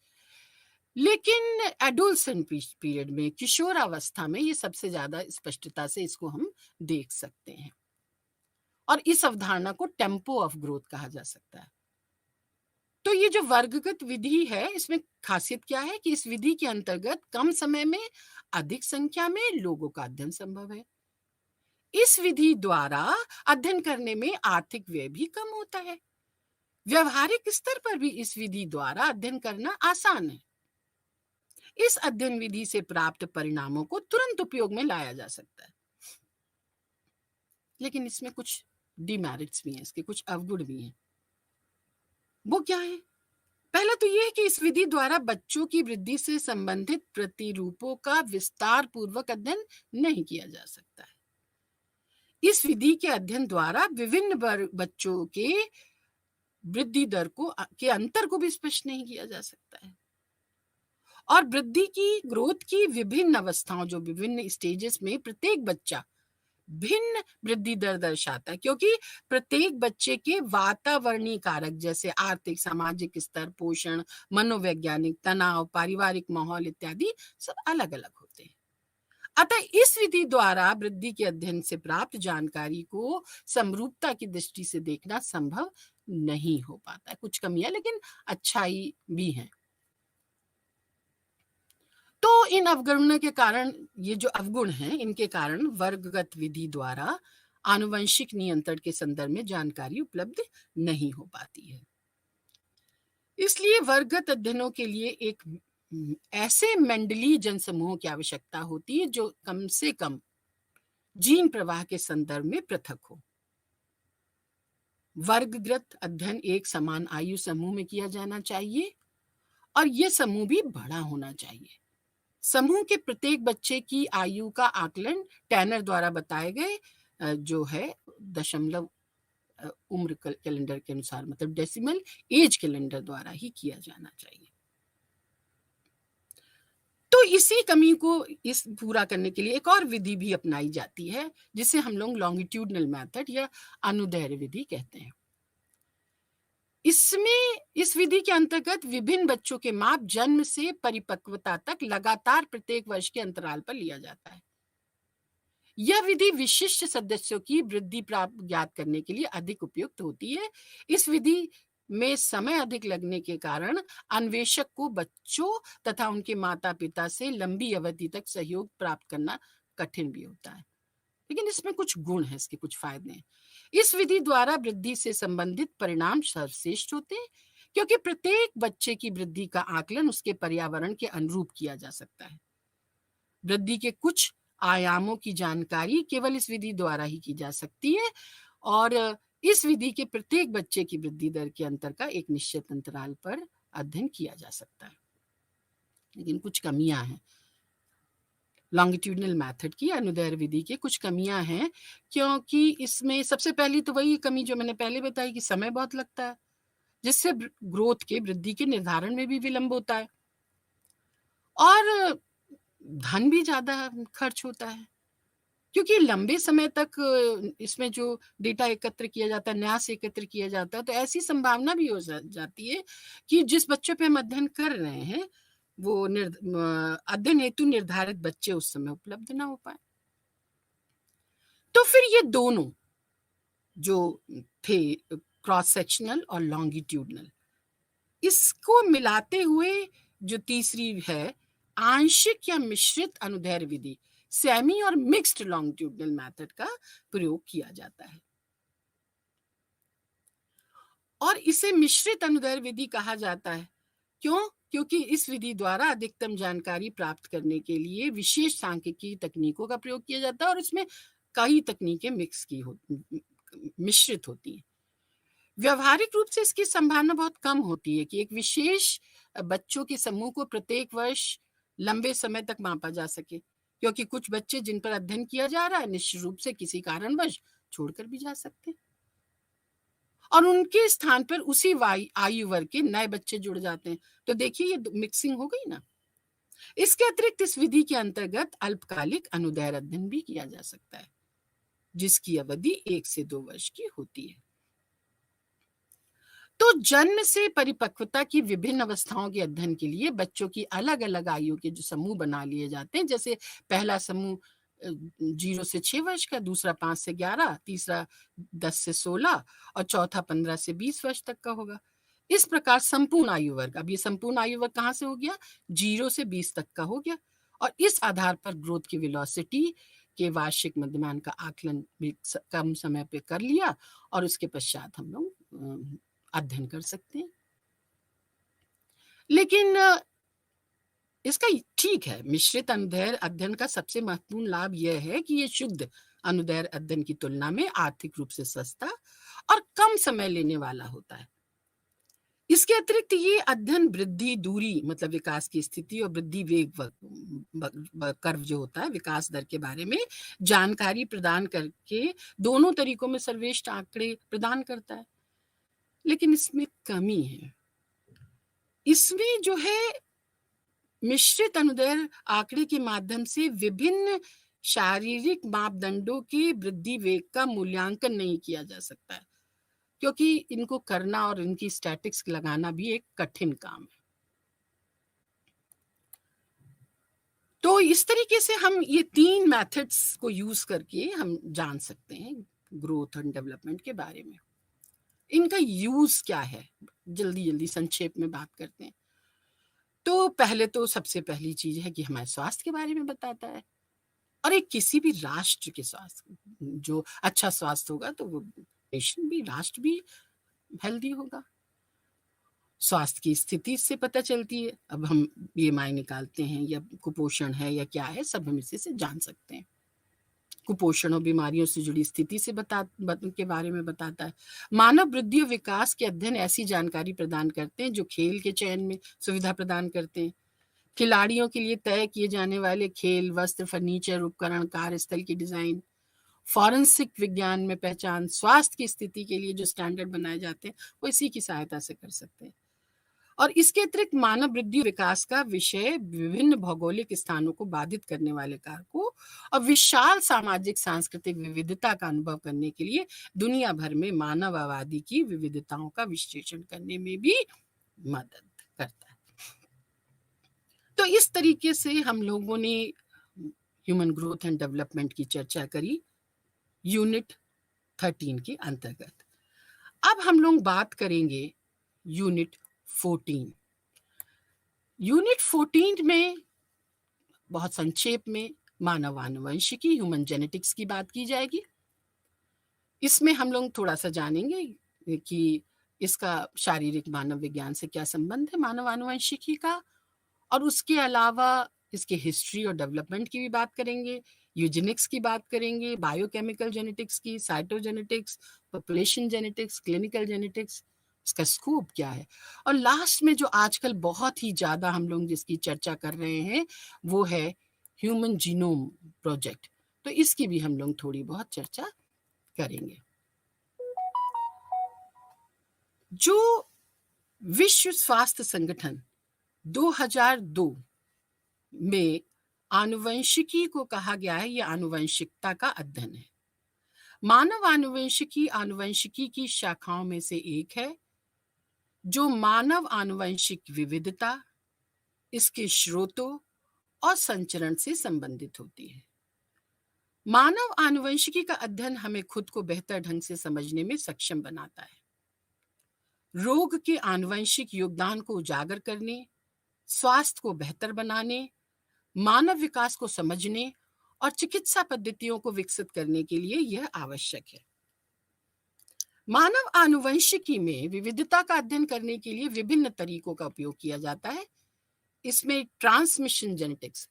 लेकिन एडोलसेंट पीरियड में, किशोरावस्था में, ये सबसे ज्यादा स्पष्टता से इसको हम देख सकते हैं। और इस अवधारणा को टेम्पो ऑफ ग्रोथ कहा जा सकता है। तो ये जो वर्गगत विधि है, इसमें खासियत क्या है कि इस विधि के अंतर्गत कम समय में अधिक संख्या में लोगों का अध्ययन संभव है। इस विधि द्वारा अध्ययन करने में आर्थिक व्यय भी कम होता है। व्यवहारिक स्तर पर भी इस विधि द्वारा अध्ययन करना आसान है। इस अध्ययन विधि से प्राप्त परिणामों को तुरंत उपयोग में लाया जा सकता है, लेकिन इसमें कुछ डिमेरिट्स भी हैं, इसके कुछ अवगुण भी हैं। वो क्या है? पहला तो ये है कि इस विधि द्वारा बच्चों की वृद्धि से संबंधित प्रतिरूपों का विस्तार पूर्वक अध्ययन नहीं किया जा सकता है। इस विधि के अध्ययन द्वारा विभिन्न बच्चों के वृद्धि दर के अंतर को भी स्पष्ट नहीं किया जा सकता है, और वृद्धि की ग्रोथ की विभिन्न अवस्थाओं, जो विभिन्न स्टेजेस में प्रत्येक बच्चा भिन्न वृद्धि दर दर्शाता है, क्योंकि प्रत्येक बच्चे के वातावरणीय कारक जैसे आर्थिक, सामाजिक स्तर, पोषण, मनोवैज्ञानिक तनाव, पारिवारिक माहौल इत्यादि सब अलग अलग होते हैं। अतः इस विधि द्वारा वृद्धि के अध्ययन से प्राप्त जानकारी को समरूपता की दृष्टि से देखना संभव नहीं हो पाता है। कुछ कमियां लेकिन अच्छाई भी है। तो इन अवगुणों के कारण, ये जो अवगुण हैं, इनके कारण वर्गगत विधि द्वारा आनुवंशिक नियंत्रण के संदर्भ में जानकारी उपलब्ध नहीं हो पाती है। इसलिए वर्गगत अध्ययनों के लिए एक ऐसे मेंडलीय जनसमूहों की आवश्यकता होती है जो कम से कम जीन प्रवाह के संदर्भ में पृथक हो। वर्गगत अध्ययन एक समान आयु समूह में किया जाना चाहिए, और यह समूह भी बड़ा होना चाहिए। समूह के प्रत्येक बच्चे की आयु का आकलन टैनर द्वारा बताए गए जो है दशमलव उम्र कैलेंडर के अनुसार, मतलब डेसिमल एज कैलेंडर द्वारा ही किया जाना चाहिए। तो इसी कमी को इस पूरा करने के लिए एक और विधि भी अपनाई जाती है, जिसे हम लोग लॉन्गिट्यूडनल मेथड या अनुदैर्ध्य विधि कहते हैं। इसमें इस विधि के अंतर्गत विभिन्न बच्चों के माप जन्म से परिपक्वता तक लगातार प्रत्येक वर्ष के अंतराल पर लिया जाता है। यह विधि विशिष्ट सदस्यों की वृद्धि प्राप्त ज्ञात करने के लिए अधिक उपयुक्त होती है। इस विधि में समय अधिक लगने के कारण अन्वेषक को बच्चों तथा उनके माता पिता से लंबी अवधि तक सहयोग प्राप्त करना कठिन भी होता है, लेकिन इसमें कुछ गुण हैं, इसके कुछ फायदे हैं। इस विधि द्वारा वृद्धि से संबंधित परिणाम सर्वश्रेष्ठ होते हैं, क्योंकि प्रत्येक बच्चे की वृद्धि का आकलन उसके पर्यावरण के अनुरूप किया जा सकता है। वृद्धि के कुछ आयामों की जानकारी केवल इस विधि द्वारा ही की जा सकती है, और इस विधि के प्रत्येक बच्चे की वृद्धि दर के अंतर का एक निश्चित अंतराल पर अध्ययन किया जा सकता है, लेकिन कुछ कमियां हैं। लॉन्गिट्यूडनल मेथड की, अनुदैर्ध्य विधि के कुछ कमियां हैं, क्योंकि इसमें सबसे पहली तो वही कमी जो मैंने पहले बताई कि समय बहुत लगता है, जिससे ग्रोथ के वृद्धि के निर्धारण में भी विलंब होता है, और धन भी ज्यादा खर्च होता है, क्योंकि लंबे समय तक इसमें जो डेटा एकत्र किया जाता है, न्यास एकत्र किया जाता है, तो ऐसी संभावना भी हो जाती है कि जिस बच्चों पे हम अध्ययन कर रहे हैं वो अध्ययन हेतु निर्धारित बच्चे उस समय उपलब्ध ना हो पाए। तो फिर ये दोनों जो थे, क्रॉस सेक्शनल और लॉन्गिट्यूडनल, इसको मिलाते हुए जो तीसरी है आंशिक या मिश्रित अनुदैर्ध्य विधि, सेमी और मिक्स्ड लॉन्गिट्यूडनल मेथड का प्रयोग किया जाता है, और इसे मिश्रित अनुदैर्ध्य विधि कहा जाता है। क्यों? क्योंकि इस विधि द्वारा अधिकतम जानकारी प्राप्त करने के लिए विशेष सांख्यिकीय तकनीकों का प्रयोग किया जाता है, और इसमें कई तकनीकें मिश्रित होती हैं। व्यवहारिक रूप से इसकी संभावना बहुत कम होती है कि एक विशेष बच्चों के समूह को प्रत्येक वर्ष लंबे समय तक मापा जा सके, क्योंकि कुछ बच्चे जिन पर अध्ययन किया जा रहा है निश्चित रूप से किसी कारणवश छोड़कर भी जा सकते हैं, और उनके स्थान पर उसी आयु वर्ग के नए बच्चे जुड़ जाते हैं। तो देखिए ये मिक्सिंग हो गई ना। इसके अतिरिक्त इस विधि के अंतर्गत अल्पकालिक अनुदैर्ध्य अध्ययन भी किया जा सकता है, जिसकी अवधि 1 से 2 वर्ष की होती है। तो जन्म से परिपक्वता की विभिन्न अवस्थाओं के अध्ययन के लिए बच्चों की अलग अलग आयु के जो समूह बना लिए जाते हैं, जैसे पहला समूह 0 से 6 वर्ष का, दूसरा 5 से 11, तीसरा 10 से 16 और चौथा 15 से 20 वर्ष तक का होगा। इस प्रकार संपूर्ण आयु वर्ग, अब ये संपूर्ण आयु वर्ग कहाँ से हो गया? 0 से 20 तक का हो गया, और इस आधार पर ग्रोथ की वेलोसिटी के वार्षिक मध्यमान का आकलन भी कम समय पे कर लिया, और उसके पश्चात हम लोग अध्ययन कर सकते हैं। लेकिन इसका ठीक है, मिश्रित अनुदैर्ध्य अध्ययन का सबसे महत्वपूर्ण लाभ यह है कि ये शुद्ध अनुदैर्ध्य अध्ययन की तुलना में आर्थिक रूप से सस्ता और कम समय लेने वाला होता है। इसके अतिरिक्त ये अध्ययन वृद्धि दूरी मतलब विकास की स्थिति और वृद्धि वेग कर्व जो होता है विकास दर के बारे में जानकारी प्रदान करके दोनों तरीकों में सर्वश्रेष्ठ आंकड़े प्रदान करता है। लेकिन इसमें कमी है। इसमें जो है मिश्रित अनुदैर्ध्य आंकड़े के माध्यम से विभिन्न शारीरिक मापदंडों के वृद्धि वेग का मूल्यांकन नहीं किया जा सकता है, क्योंकि इनको करना और इनकी स्टैटिक्स लगाना भी एक कठिन काम है। तो इस तरीके से हम ये 3 मेथड्स को यूज करके हम जान सकते हैं ग्रोथ एंड डेवलपमेंट के बारे में। इनका यूज क्या है, जल्दी जल्दी संक्षेप में बात करते हैं। तो पहले तो सबसे पहली चीज है कि हमारे स्वास्थ्य के बारे में बताता है, और एक किसी भी राष्ट्र के स्वास्थ्य, जो अच्छा स्वास्थ्य होगा तो वो नेशन भी, राष्ट्र भी हेल्दी होगा। स्वास्थ्य की स्थिति से पता चलती है। अब हम बीएमआई निकालते हैं या कुपोषण है या क्या है, सब हम इसी से जान सकते हैं। कुपोषण और बीमारियों से जुड़ी स्थिति से के बारे में बताता है। मानव वृद्धि और विकास के अध्ययन ऐसी जानकारी प्रदान करते हैं जो खेल के चयन में सुविधा प्रदान करते हैं। खिलाड़ियों के लिए तय किए जाने वाले खेल, वस्त्र, फर्नीचर, उपकरण, कार्यस्थल की डिजाइन, फॉरेंसिक विज्ञान में पहचान, स्वास्थ्य की स्थिति के लिए जो स्टैंडर्ड बनाए जाते हैं वो इसी की सहायता से कर सकते हैं। और इसके अतिरिक्त मानव वृद्धि विकास का विषय विभिन्न भौगोलिक स्थानों को बाधित करने वाले कारकों और विशाल सामाजिक सांस्कृतिक विविधता का अनुभव करने के लिए दुनिया भर में मानव आबादी की विविधताओं का विश्लेषण करने में भी मदद करता है। तो इस तरीके से हम लोगों ने ह्यूमन ग्रोथ एंड डेवलपमेंट की चर्चा करी यूनिट 13 के अंतर्गत। अब हम लोग बात करेंगे यूनिट 14। यूनिट 14 में बहुत संक्षेप में मानव आनुवंशिकी, ह्यूमन जेनेटिक्स की बात की जाएगी। इसमें हम लोग थोड़ा सा जानेंगे कि इसका शारीरिक मानव विज्ञान से क्या संबंध है मानव आनुवंशिकी का, और उसके अलावा इसके हिस्ट्री और डेवलपमेंट की भी बात करेंगे, यूजेनिक्स की बात करेंगे, बायोकेमिकल जेनेटिक्स की, cytogenetics, population genetics, clinical genetics, इसका स्कोप क्या है, और लास्ट में जो आजकल बहुत ही ज्यादा हम लोग जिसकी चर्चा कर रहे हैं वो है ह्यूमन जीनोम प्रोजेक्ट। तो इसकी भी हम लोग थोड़ी बहुत चर्चा करेंगे। जो विश्व स्वास्थ्य संगठन 2002 में आनुवंशिकी को कहा गया है, यह आनुवंशिकता का अध्ययन है। मानव आनुवंशिकी आनुवंशिकी की शाखाओं में से एक है जो मानव आनुवंशिक विविधता, इसके स्रोतों और संचरण से संबंधित होती है। मानव आनुवंशिकी का अध्ययन हमें खुद को बेहतर ढंग से समझने में सक्षम बनाता है। रोग के आनुवंशिक योगदान को उजागर करने, स्वास्थ्य को बेहतर बनाने, मानव विकास को समझने और चिकित्सा पद्धतियों को विकसित करने के लिए यह आवश्यक है। मानव आनुवंशिकी में विविधता का अध्ययन करने के लिए विभिन्न तरीकों का उपयोग किया जाता है। इसमें ट्रांसमिशन जेनेटिक्स,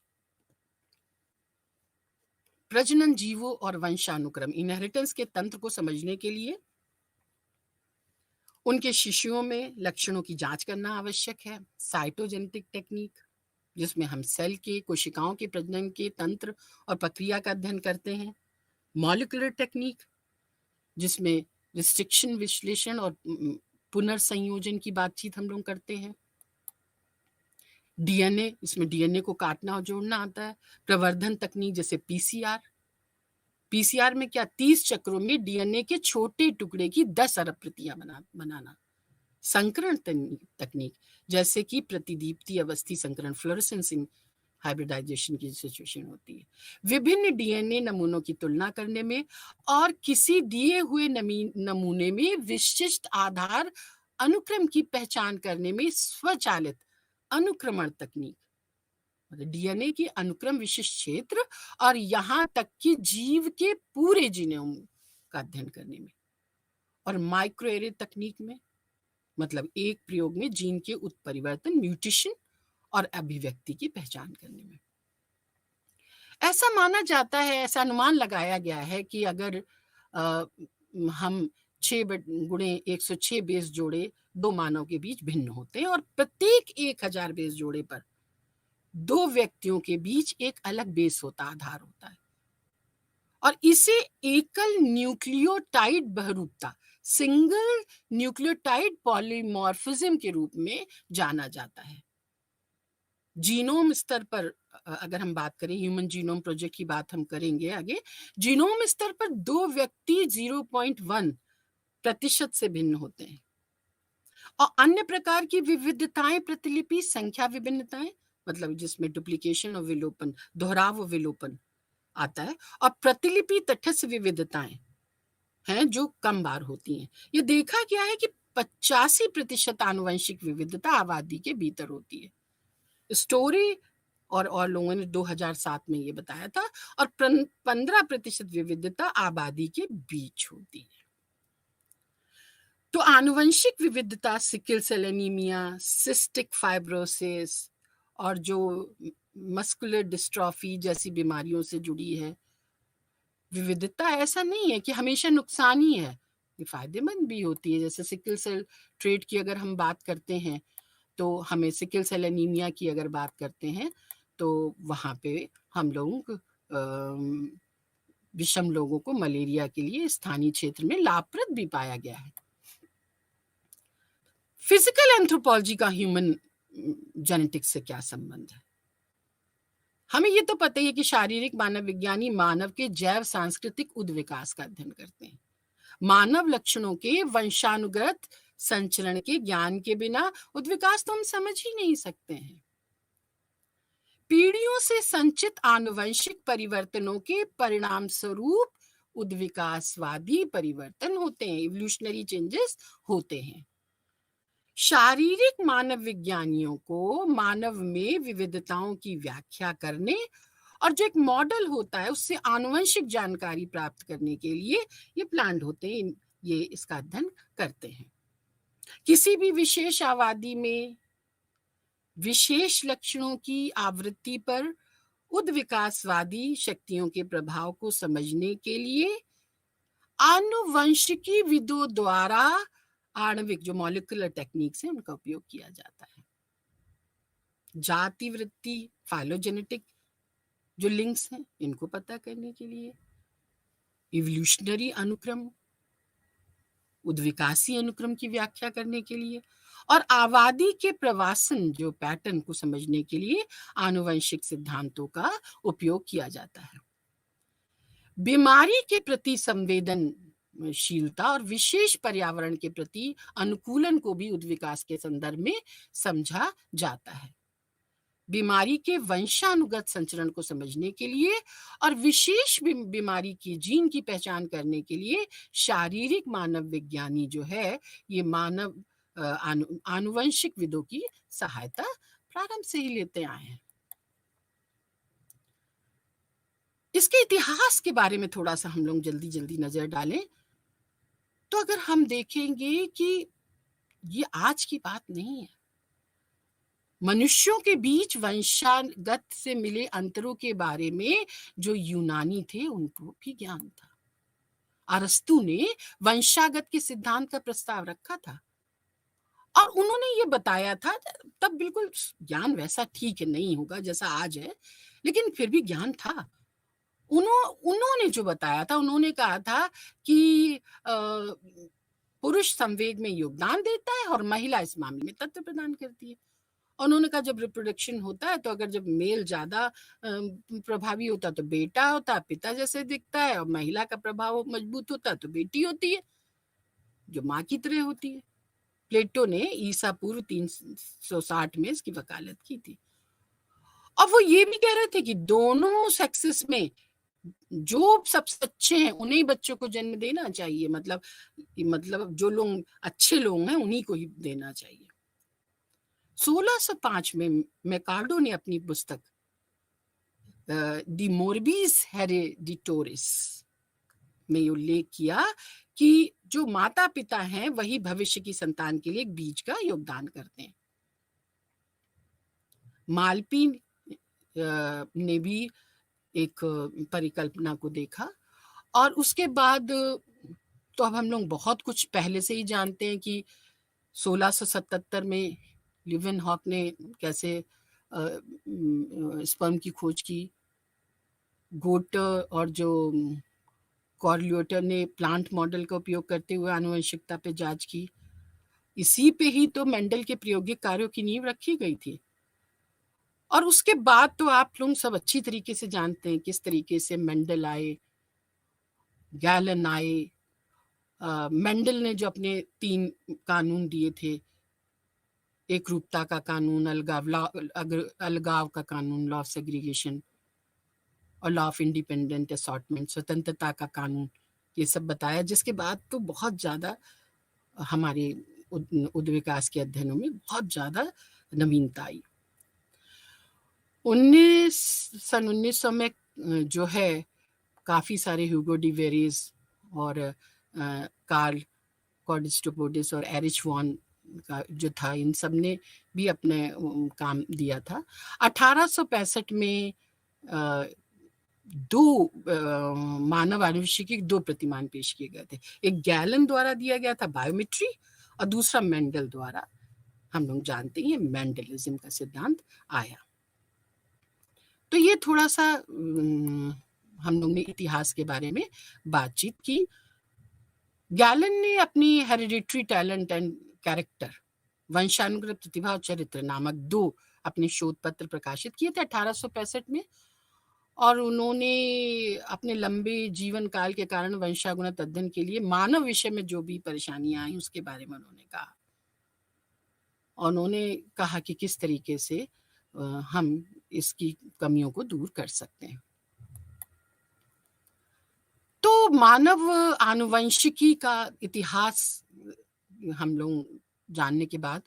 प्रजनन जीवों और वंशानुक्रम, इनहेरिटेंस के तंत्र को समझने के लिए उनके शिशुओं में लक्षणों की जांच करना आवश्यक है। साइटोजेनेटिक टेक्निक, जिसमें हम सेल के, कोशिकाओं के प्रजनन के तंत्र और प्रक्रिया का अध्ययन करते हैं। मॉलिक्यूलर टेक्निक, जिसमें रिस्ट्रिक्शन विश्लेषण और पुनर्संयोजन की बातचीत हम लोग करते हैं। डीएनए, इसमें डीएनए को काटना और जोड़ना आता है। प्रवर्धन तकनीक जैसे पीसीआर, पीसीआर में क्या 30 चक्रों में डीएनए के छोटे टुकड़े की 10 अरब प्रतियां बनाना। संकरण तकनीक जैसे कि प्रतिदीप्ति अवस्थी संकरण, फ्लोरेसेंसिंग हाइब्रिडाइजेशन की सिचुएशन होती है। विभिन्न डीएनए नमूनों की तुलना करने में और किसी दिए हुए नमूने में विशिष्ट आधार अनुक्रम की पहचान करने में स्वचालित अनुक्रमण तकनीक, मतलब डीएनए की अनुक्रम विशिष्ट क्षेत्र और यहां तक कि जीव के पूरे जीनोम का अध्ययन करने में। और माइक्रोएरे तकनीक में मतलब एक प्रयोग में जीन के उत्परिवर्तन, म्यूटेशन और अभिव्यक्ति की पहचान करने में। ऐसा माना जाता है, ऐसा अनुमान लगाया गया है कि अगर हम 6 गुणे 106 बेस जोड़े दो मानव के बीच भिन्न होते हैं और प्रत्येक 1000 बेस जोड़े पर दो व्यक्तियों के बीच एक अलग बेस होता, आधार होता है, और इसे एकल न्यूक्लियोटाइड बहुरूपता, सिंगल न्यूक्लियोटाइड पॉलीमॉर्फिज्म के रूप में जाना जाता है। जीनोम स्तर पर अगर हम बात करें, ह्यूमन जीनोम प्रोजेक्ट की बात हम करेंगे आगे, जीनोम स्तर पर दो व्यक्ति 0.1% से भिन्न होते हैं। और अन्य प्रकार की विविधताएं प्रतिलिपि संख्या विभिन्नताएं, मतलब जिसमें डुप्लीकेशन और विलोपन, दोहराव और विलोपन आता है, और प्रतिलिपि तटस्थ विविधताएं हैं जो कम बार होती हैं। ये देखा गया है कि 85% आनुवंशिक विविधता आबादी के भीतर होती है। स्टोरी और लोगों ने 2007 में ये बताया था, और 15% विविधता आबादी के बीच होती है। तो आनुवंशिक विविधता sickle cell anaemia, cystic fibrosis और जो मस्कुलर डिस्ट्रॉफी जैसी बीमारियों से जुड़ी है। विविधता ऐसा नहीं है कि हमेशा नुकसान ही है, ये फायदेमंद भी होती है। जैसे सिकल सेल ट्रेट की अगर हम बात करते हैं, तो हमें सिकल सेल एनीमिया की अगर बात करते हैं तो वहाँ पे हम लोग विषम लोगों को मलेरिया के लिए स्थानीय क्षेत्र में लाभप्रद भी पाया गया है। फिजिकल एंथ्रोपोलॉजी का ह्यूमन जेनेटिक्स से क्या संबंध है? हमें ये तो पता ही है कि शारीरिक मानव विज्ञानी मानव के जैव सांस्कृतिक उद्विकास का अध्ययन करते हैं। मानव लक्षणों के वंशानुगत संचरण के ज्ञान के बिना उद्विकास तो हम समझ ही नहीं सकते हैं। पीढ़ियों से संचित आनुवंशिक परिवर्तनों के परिणाम स्वरूप उद्विकासवादी परिवर्तन होते हैं, इवोल्यूशनरी चेंजेस होते हैं। शारीरिक मानव विज्ञानियों को मानव में विविधताओं की व्याख्या करने और जो एक मॉडल होता है उससे आनुवंशिक जानकारी प्राप्त करने के लिए ये प्लान्ड होते हैं, ये इसका अध्ययन करते हैं। किसी भी विशेष आबादी में विशेष लक्षणों की आवृत्ति पर उद्विकासवादी शक्तियों के प्रभाव को समझने के लिए आनुवंशिकी विदों द्वारा आणविक जो मॉलिक्यूलर टेक्निक्स हैं उनका उपयोग किया जाता है। जाति वृत्ति, फाइलोजेनेटिक जो लिंक्स हैं इनको पता करने के लिए, इवोल्यूशनरी अनुक्रम, उद्विकासी अनुक्रम की व्याख्या करने के लिए, और आबादी के प्रवासन जो पैटर्न को समझने के लिए आनुवंशिक सिद्धांतों का उपयोग किया जाता है। बीमारी के प्रति संवेदनशीलता और विशेष पर्यावरण के प्रति अनुकूलन को भी उद्विकास के संदर्भ में समझा जाता है। बीमारी के वंशानुगत संचरण को समझने के लिए और विशेष बीमारी की जीन की पहचान करने के लिए शारीरिक मानव विज्ञानी जो है ये मानव आनुवंशिक विदों की सहायता प्रारंभ से ही लेते आए हैं। इसके इतिहास के बारे में थोड़ा सा हम लोग जल्दी जल्दी नजर डालें तो अगर हम देखेंगे कि ये आज की बात नहीं है। मनुष्यों के बीच वंशागत से मिले अंतरों के बारे में जो यूनानी थे उनको भी ज्ञान था। अरस्तु ने वंशागत के सिद्धांत का प्रस्ताव रखा था और उन्होंने ये बताया था, तब बिल्कुल ज्ञान वैसा ठीक नहीं होगा जैसा आज है, लेकिन फिर भी ज्ञान था। उन्होंने जो बताया था, उन्होंने कहा था कि पुरुष संवेग में योगदान देता है और महिला इस मामले में तत्व प्रदान करती है। उन्होंने कहा जब रिप्रोडक्शन होता है तो अगर जब मेल ज्यादा प्रभावी होता है तो बेटा होता है, पिता जैसे दिखता है, और महिला का प्रभाव मजबूत होता है तो बेटी होती है जो माँ की तरह होती है। प्लेटो ने ईसा पूर्व 360 में इसकी वकालत की थी। और वो ये भी कह रहे थे कि दोनों सेक्सेस में जो सबसे अच्छे हैं उन्हीं बच्चों को जन्म देना चाहिए, मतलब जो लोग अच्छे लोग हैं उन्हीं को ही देना चाहिए। 1605 में मैकार्डो ने अपनी पुस्तक डी मोर्बिस हेरेडिटोरिस में उल्लेख किया कि जो माता पिता हैं वही भविष्य की संतान के लिए एक बीज का योगदान करते हैं। मालपी ने भी एक परिकल्पना को देखा, और उसके बाद तो अब हम लोग बहुत कुछ पहले से ही जानते हैं कि 1677 में लिवेनहॉक ने कैसे स्पर्म की खोज की। गोट और जो कॉर्लियोटर ने प्लांट मॉडल का उपयोग करते हुए आनुवंशिकता पे जांच की। इसी पे ही तो मेंडल के प्रायोगिक कार्यों की नींव रखी गई थी। और उसके बाद तो आप लोग सब अच्छी तरीके से जानते हैं किस तरीके से मेंडल आए, गैलन आए। मेंडल ने जो अपने 3 कानून दिए थे, एक रूपता का कानून, अलगाव का कानून, लॉ ऑफ सेग्रीगेशन, और लॉ ऑफ इंडिपेंडेंट असॉर्टमेंट, स्वतंत्रता का कानून, ये सब बताया, जिसके बाद तो बहुत ज़्यादा हमारे उद्योग विकास के अध्ययनों में बहुत ज़्यादा नवीनता आई। 1900 में जो है काफ़ी सारे ह्यूगो डी वेरीज और कार्ल कॉर्डस्टोपोडिस और एरिच वॉन का जो था, इन सब ने भी अपने काम दिया था। 1865 में 2 मानव आनुवंशिकी के 2 प्रतिमान पेश किए गए थे। एक गैलन द्वारा दिया गया था बायोमेट्री, और दूसरा मेंडल द्वारा, हम लोग जानते हैं मेंडलिज्म का सिद्धांत आया। तो ये थोड़ा सा हम लोग ने इतिहास के बारे में बातचीत की। गैलन ने अपनी हेरिडिटरी टैलेंट एंड कैरेक्टर, वंशानुगत प्रतिभा और चरित्र नामक 2 अपने शोध पत्र प्रकाशित किए थे 1865 में, और उन्होंने अपने लंबे जीवन काल के कारण वंशानुगत अध्ययन के लिए मानव विषय में जो भी परेशानियां आई उसके बारे में उन्होंने कहा। उन्होंने कहा कि किस तरीके से हम इसकी कमियों को दूर कर सकते हैं। तो मानव आनुवंशिकी का इतिहास हम लोग जानने के बाद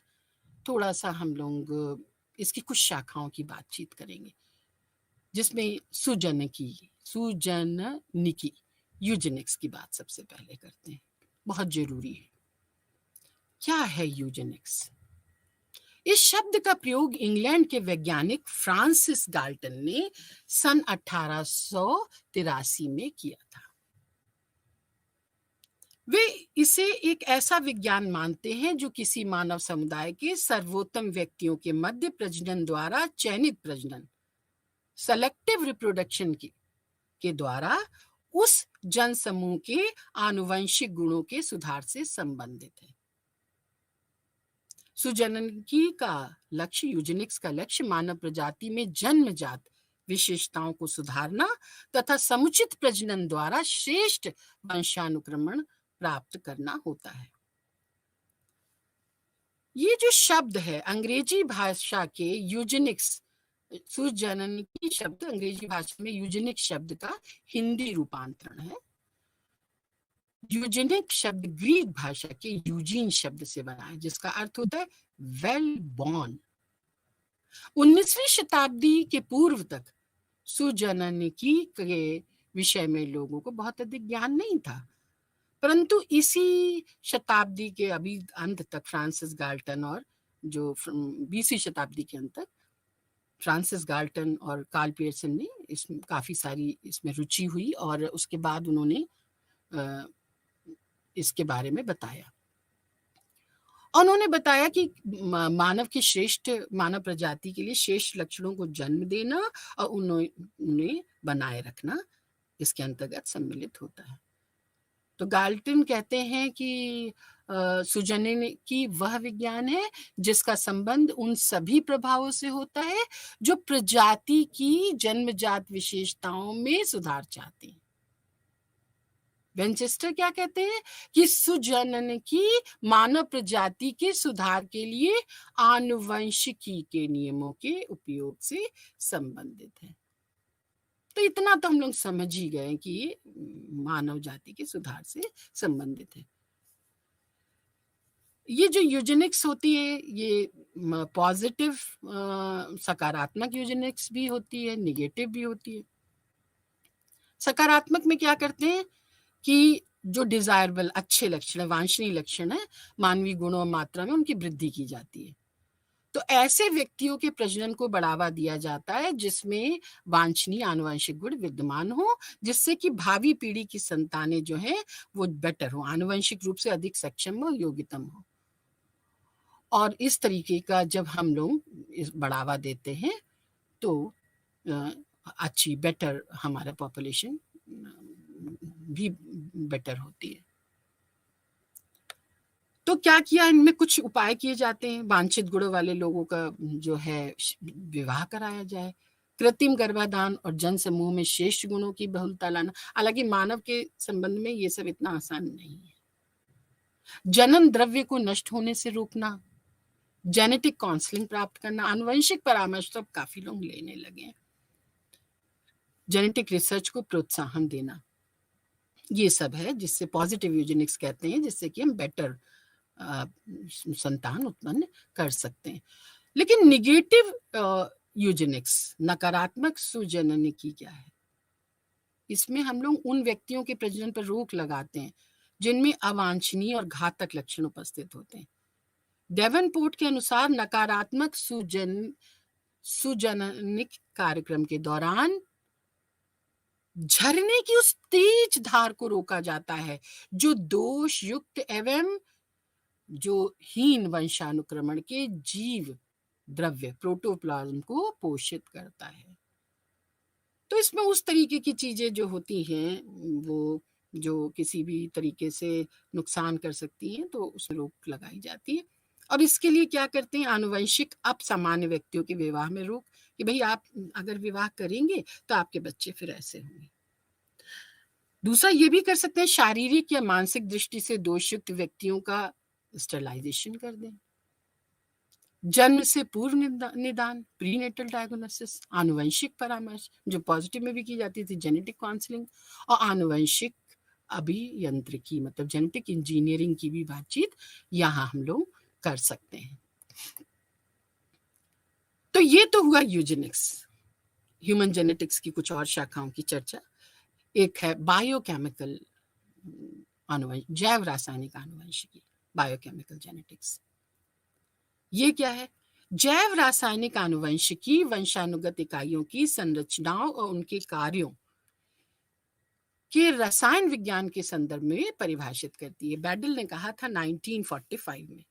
थोड़ा सा हम लोग इसकी कुछ शाखाओं की बातचीत करेंगे, जिसमें सुजननिकी यूजेनिक्स की बात सबसे पहले करते हैं, बहुत जरूरी है। क्या है यूजेनिक्स? इस शब्द का प्रयोग इंग्लैंड के वैज्ञानिक फ्रांसिस गाल्टन ने सन 1883 में किया था। वे इसे एक ऐसा विज्ञान मानते हैं जो किसी मानव समुदाय के सर्वोत्तम व्यक्तियों के मध्य प्रजनन द्वारा चयनित प्रजनन, सेलेक्टिव रिप्रोडक्शन के द्वारा उस जन समूह के आनुवंशिक गुणों के सुधार से संबंधित है। सुजननिकी का लक्ष्य, यूजेनिक्स का लक्ष्य मानव प्रजाति में जन्मजात विशेषताओं को सुधारना तथा समुचित प्रजनन द्वारा श्रेष्ठ वंशानुक्रमण प्राप्त करना होता है। ये जो शब्द है अंग्रेजी भाषा के यूजेनिक्स, सुजननिकी शब्द अंग्रेजी भाषा में यूजेनिक्स शब्द का हिंदी रूपांतरण है। यूजेनिक शब्द ग्रीक भाषा के यूजीन शब्द से बना है, जिसका अर्थ होता है वेल बॉर्न। 19वीं शताब्दी के पूर्व तक सुजननिकी के विषय में लोगों को बहुत अधिक ज्ञान नहीं था, परंतु इसी शताब्दी के अभी अंत तक फ्रांसिस गाल्टन, और जो 20वीं शताब्दी के अंत तक फ्रांसिस गाल्टन और कार्ल पियर्सन ने इसमें काफ़ी सारी इसमें रुचि हुई, और उसके बाद उन्होंने इसके बारे में बताया। उन्होंने बताया कि मानव के श्रेष्ठ मानव प्रजाति के लिए श्रेष्ठ लक्षणों को जन्म देना और उन्हें बनाए रखना इसके अंतर्गत सम्मिलित होता है। तो गाल्टन कहते हैं कि सुजननिकी वह विज्ञान है जिसका संबंध उन सभी प्रभावों से होता है जो प्रजाति की जन्मजात विशेषताओं में सुधार चाहते हैं। वेंचेस्टर क्या कहते हैं कि सुजननिकी मानव प्रजाति के सुधार के लिए आनुवंशिकी के नियमों के उपयोग से संबंधित है। तो इतना तो हम लोग समझ ही गए कि ये मानव जाति के सुधार से संबंधित है। ये जो यूजेनिक्स होती है ये पॉजिटिव सकारात्मक यूजेनिक्स भी होती है, नेगेटिव भी होती है। सकारात्मक में क्या करते हैं कि जो डिजायरेबल अच्छे लक्षण है, वांछनीय लक्षण है, मानवीय गुणों और मात्रा में उनकी वृद्धि की जाती है। तो ऐसे व्यक्तियों के प्रजनन को बढ़ावा दिया जाता है जिसमें वांछनीय आनुवंशिक गुण विद्यमान हो, जिससे कि भावी पीढ़ी की संतानें जो है वो बेटर हो, आनुवंशिक रूप से अधिक सक्षम हो, योग्यतम हो। और इस तरीके का जब हम लोग इस बढ़ावा देते हैं तो अच्छी बेटर हमारा पॉपुलेशन भी बेटर होती है। तो क्या किया, इनमें कुछ उपाय किए जाते हैं। वांछित गुणों वाले लोगों का जो है विवाह कराया जाए, कृत्रिम गर्भाधान और जन समूह में श्रेष्ठ गुणों की बहुलता लाना। हालांकि मानव के संबंध में ये सब इतना आसान नहीं है। जन्म द्रव्य को नष्ट होने से रोकना, जेनेटिक काउंसलिंग प्राप्त करना, आनुवंशिक परामर्श तो अब काफी लोग लेने लगे हैं, जेनेटिक रिसर्च को प्रोत्साहन देना, ये सब है जिससे पॉजिटिव यूजेनिक्स कहते हैं, जिससे कि हम बेटर संतान उत्पन्न कर सकते हैं। लेकिन निगेटिव यूजेनिक्स, नकारात्मक सुजननिकी क्या है? इसमें हम लोग उन व्यक्तियों के प्रजनन पर रोक लगाते हैं जिनमें अवांछनीय और घातक लक्षण उपस्थित होते हैं। डेवनपोर्ट के अनुसार नकारात्मक सुजननिक कार्यक्रम के दौरान झरने की उस तेज धार को रोका जाता है जो दोष युक्त एवं जो हीन वंशानुक्रमण के जीव द्रव्य प्रोटोप्लाज्म को पोषित करता है। तो इसमें उस तरीके की चीजें जो होती हैं वो जो किसी भी तरीके से नुकसान कर सकती हैं, तो उसमें रोक लगाई जाती है। और इसके लिए क्या करते हैं, आनुवंशिक असामान्य व्यक्तियों के विवाह में रोक, कि भाई आप अगर विवाह करेंगे तो आपके बच्चे फिर ऐसे होंगे। दूसरा ये भी कर सकते हैं, शारीरिक या मानसिक दृष्टि से दोषयुक्त व्यक्तियों का स्टरलाइजेशन कर दें। जन्म से पूर्व निदान, प्रीनेटल डायग्नोसिस, आनुवंशिक परामर्श जो पॉजिटिव में भी की जाती थी, जेनेटिक काउंसलिंग, और आनुवंशिक अभियंत्रिकी मतलब जेनेटिक इंजीनियरिंग की भी बातचीत यहाँ हम लोग कर सकते हैं। तो ये तो हुआ यूजेनिक्स, ह्यूमन जेनेटिक्स की कुछ और शाखाओं की चर्चा। एक है बायोकेमिकल जैव रासायनिक आनुवंशिकी, बायोकेमिकल जेनेटिक्स। ये क्या है? जैव रासायनिक आनुवंशिकी वंशानुगत इकाइयों की संरचनाओं और उनके कार्यों के रसायन विज्ञान के संदर्भ में परिभाषित करती है। बैडल ने कहा था 1945 में।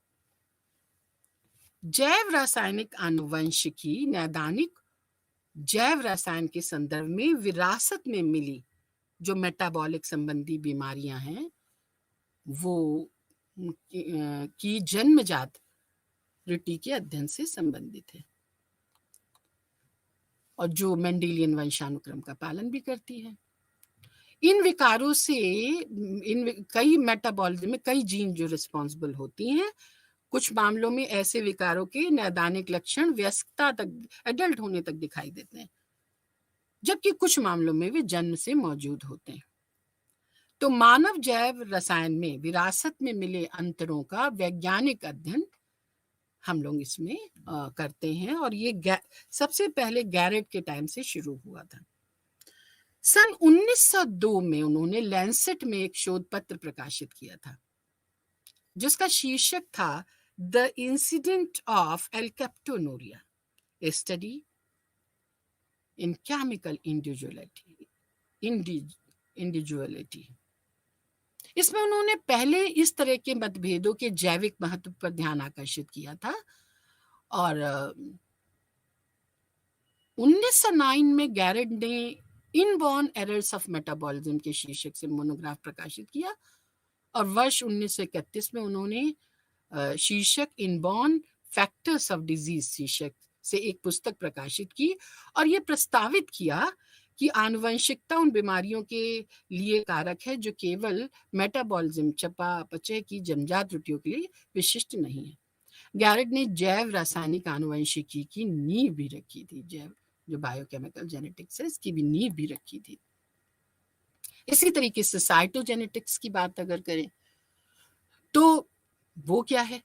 जैव रासायनिक आनुवंशिकी नैदानिक जैव रसायन के संदर्भ में विरासत में मिली जो मेटाबॉलिक संबंधी बीमारियां हैं वो की जन्मजात त्रुटि के अध्ययन से संबंधित है और जो मेंडेलियन वंशानुक्रम का पालन भी करती है। इन विकारों से कई मेटाबॉलिज्म में कई जीन जो रिस्पॉन्सिबल होती हैं। कुछ मामलों में ऐसे विकारों के नैदानिक लक्षण वयस्कता तक, एडल्ट होने तक दिखाई देते हैं, जबकि कुछ मामलों में वे जन्म से मौजूद होते हैं। तो मानव जैव रसायन में विरासत में मिले अंतरों का वैज्ञानिक अध्ययन हम लोग इसमें करते हैं और ये सबसे पहले गैरेट के टाइम से शुरू हुआ था। सन 1902 में उन्होंने लैंसेट में एक शोध पत्र प्रकाशित किया था जिसका शीर्षक था the incidence of alkaptonuria, a study in chemical individuality. इसमें उन्होंने पहले इस तरह के मतभेदों के जैविक महत्व पर ध्यान आकर्षित किया था और 1909 में गैरेट ने इनबॉर्न एरर्स ऑफ मेटाबॉलिज्म के शीर्षक से मोनोग्राफ प्रकाशित किया और वर्ष 1931 में उन्होंने शीर्षक इनबॉर्न फैक्टर्स ऑफ डिजीज शीर्षक से एक पुस्तक प्रकाशित की और ये प्रस्तावित किया कि आनुवंशिकता उन बीमारियों के लिए कारक है जो केवल मेटाबॉलिज्म चयापचय की जन्मजात त्रुटियों के लिए विशिष्ट नहीं है। गैरेट ने जैव रासायनिक आनुवंशिकी की नींव भी रखी थी, जैव जो बायोकेमिकल जेनेटिक्स है इसकी भी नींव भी रखी थी। इसी तरीके से साइटोजेनेटिक्स की बात अगर करें तो वो क्या है,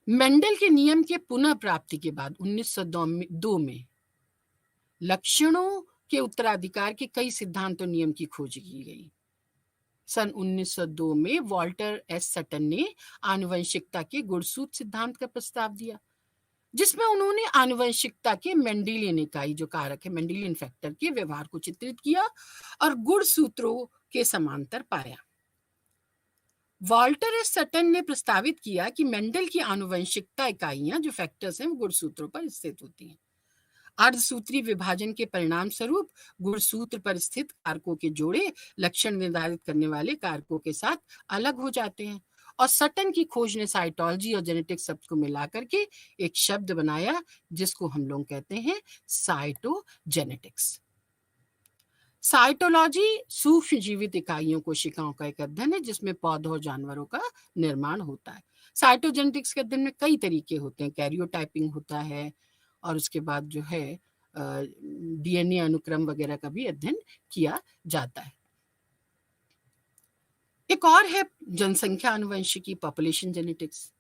मेंडल के नियम के पुनः प्राप्ति के बाद 1902 में लक्षणों के उत्तराधिकार के कई सिद्धांत और नियम की खोज की गई। सन 1902 में वॉल्टर एस सटन ने आनुवंशिकता के गुणसूत्र सिद्धांत का प्रस्ताव दिया, जिसमें उन्होंने आनुवंशिकता के मेंडेलियन इकाई जो कारक है, मेंडेलियन फैक्टर के व्यवहार को चित्रित किया और गुणसूत्रों के समांतर पाया। वॉल्टर एस सटन ने प्रस्तावित किया कि मेंडल की आनुवंशिकता इकाइयां जो फैक्टर्स हैं वो गुणसूत्रों पर स्थित होती हैं। अर्धसूत्री विभाजन के परिणाम स्वरूप गुणसूत्र पर स्थित कारकों के जोड़े लक्षण निर्धारित करने वाले कारकों के साथ अलग हो जाते हैं, और सटन की खोज ने साइटोलॉजी और जेनेटिक्स शब्द को मिलाकर के एक शब्द बनाया जिसको हम लोग कहते हैं साइटोजेनेटिक्स। साइटोलॉजी सूक्ष्म जीवित इकाइयों कोशिकाओं का एक अध्ययन है जिसमें पौधों और जानवरों का निर्माण होता है। साइटोजेनेटिक्स के अध्ययन में कई तरीके होते हैं, कैरियोटाइपिंग होता है और उसके बाद जो है डीएनए अनुक्रम वगैरह का भी अध्ययन किया जाता है। एक और है जनसंख्या आनुवंशिकी, पॉपुलेशन जेनेटिक्स।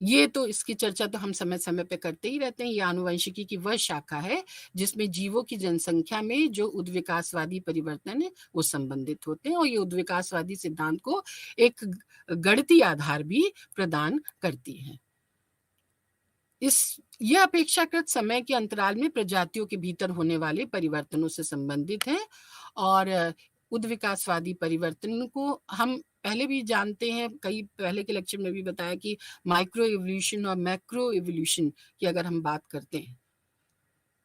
ये तो इसकी चर्चा तो हम समय समय पे करते ही रहते हैं। ये आनुवंशिकी की वह शाखा है जिसमें जीवों की जनसंख्या में जो उद्विकासवादी परिवर्तन है वो संबंधित होते हैं, और ये उद्विकासवादी सिद्धांत को एक गणितीय आधार भी प्रदान करती है। यह अपेक्षाकृत समय के अंतराल में प्रजातियों के भीतर होने वाले परिवर्तनों से संबंधित है, और उद्विकासवादी परिवर्तन को हम पहले भी जानते हैं, कई पहले के लेक्चर में भी बताया कि माइक्रो इवोल्यूशन और मैक्रो इवोल्यूशन की अगर हम बात करते हैं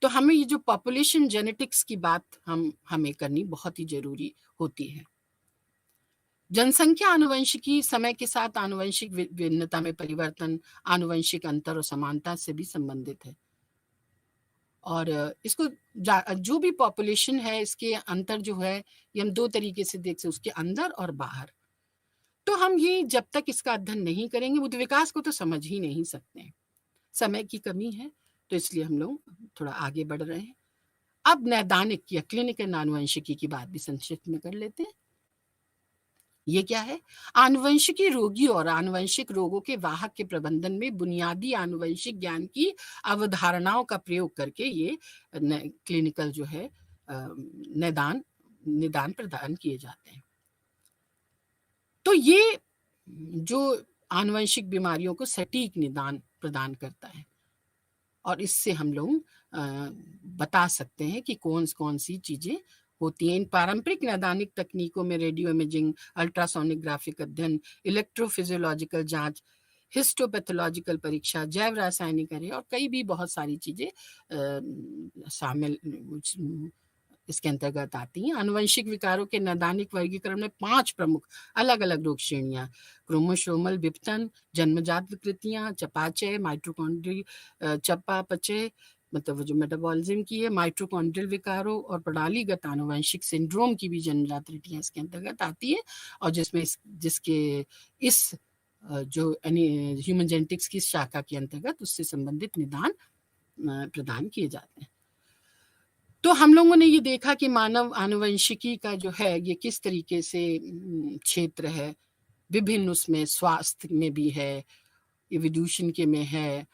तो हमें ये जो पॉपुलेशन जेनेटिक्स की बात हमें करनी बहुत ही जरूरी होती है। जनसंख्या आनुवंशिकी समय के साथ आनुवंशिक भिन्नता में परिवर्तन, आनुवंशिक अंतर और समानता से भी संबंधित है, और इसको जो भी पॉपुलेशन है इसके अंतर जो है ये हम दो तरीके से देख सकते, उसके अंदर और बाहर। तो हम ये जब तक इसका अध्ययन नहीं करेंगे बुद्ध विकास को तो समझ ही नहीं सकते। समय की कमी है तो इसलिए हम लोग थोड़ा आगे बढ़ रहे हैं। अब नैदानिक या क्लिनिकल आनुवंशिकी की बात भी संक्षिप्त में कर लेते हैं। ये क्या है? आनुवंशिकी रोगी और आनुवंशिक रोगों के वाहक के प्रबंधन में बुनियादी आनुवंशिक ज्ञान की अवधारणाओं का प्रयोग करके ये क्लिनिकल जो है निदान प्रदान किए जाते हैं। तो ये जो आनुवंशिक बीमारियों को सटीक निदान प्रदान करता है, और इससे हम लोग बता सकते हैं कि कौन सी चीजें होती हैं। इन पारंपरिक नैदानिक तकनीकों में रेडियो इमेजिंग, अल्ट्रासोनिग्राफिक अध्ययन, इलेक्ट्रोफिजियोलॉजिकल जांच, हिस्टोपैथोलॉजिकल परीक्षा, जैव रासायनिक अध्ययन और कई भी बहुत सारी चीजें शामिल इसके अंतर्गत आती हैं। आनुवंशिक विकारों के नैदानिक वर्गीकरण में 5 प्रमुख अलग अलग रोग श्रेणियां: क्रोमोसोमल विपतन, जन्मजात विकृतियां, चयापचय, माइटोकॉन्ड्रियल चयापचय मतलब जो मेटाबॉलिज्म की है, माइटोकॉन्ड्रियल विकारों और प्रणालीगत आनुवंशिक सिंड्रोम की भी जन्मजात त्रुटियां इसके अंतर्गत आती है, और जिसके इस जो ह्यूमन जेनेटिक्स की शाखा के अंतर्गत उससे संबंधित निदान प्रदान किए जाते हैं। तो हम लोगों ने ये देखा कि मानव आनुवंशिकी का जो है ये किस तरीके से क्षेत्र है, विभिन्न उसमें स्वास्थ्य में भी है, इवोल्यूशन के में है,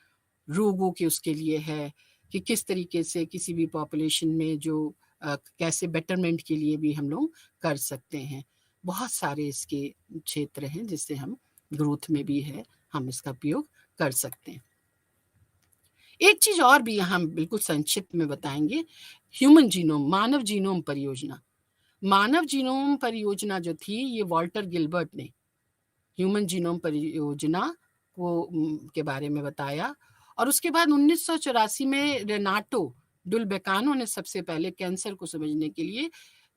रोगों के उसके लिए है कि किस तरीके से किसी भी पॉपुलेशन में जो कैसे बेटरमेंट के लिए भी हम लोग कर सकते हैं। बहुत सारे इसके क्षेत्र हैं जिससे हम ग्रोथ में भी है हम इसका उपयोग कर सकते हैं। एक चीज और भी यहाँ बिल्कुल संक्षिप्त में बताएंगे, ह्यूमन जीनोम, मानव जीनोम परियोजना। मानव जीनोम परियोजना जो थी ये वॉल्टर गिलबर्ट ने ह्यूमन जीनोम परियोजना के बारे में बताया, और उसके बाद 1984 में रेनाटो डुलबेकानो ने सबसे पहले कैंसर को समझने के लिए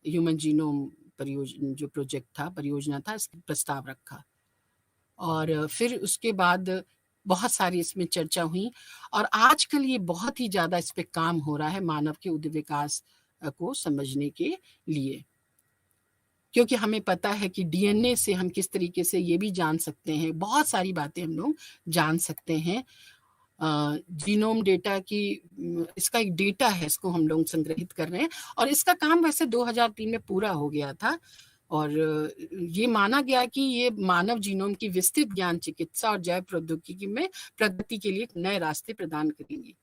ह्यूमन जीनोम जो परियोजना था इसका प्रस्ताव रखा, और फिर उसके बाद बहुत सारी इसमें चर्चा हुई, और आजकल ये बहुत ही ज्यादा इस पे काम हो रहा है मानव के उद्योग विकास को समझने के लिए, क्योंकि हमें पता है कि डीएनए से हम किस तरीके से ये भी जान सकते हैं, बहुत सारी बातें हम लोग जान सकते हैं। जीनोम डेटा की इसका एक डेटा है, इसको हम लोग संग्रहित कर रहे हैं, और इसका काम वैसे 2003 में पूरा हो गया था, और ये माना गया कि ये मानव जीनोम की विस्तृत ज्ञान चिकित्सा और जैव प्रौद्योगिकी में प्रगति के लिए नए रास्ते प्रदान करेंगे।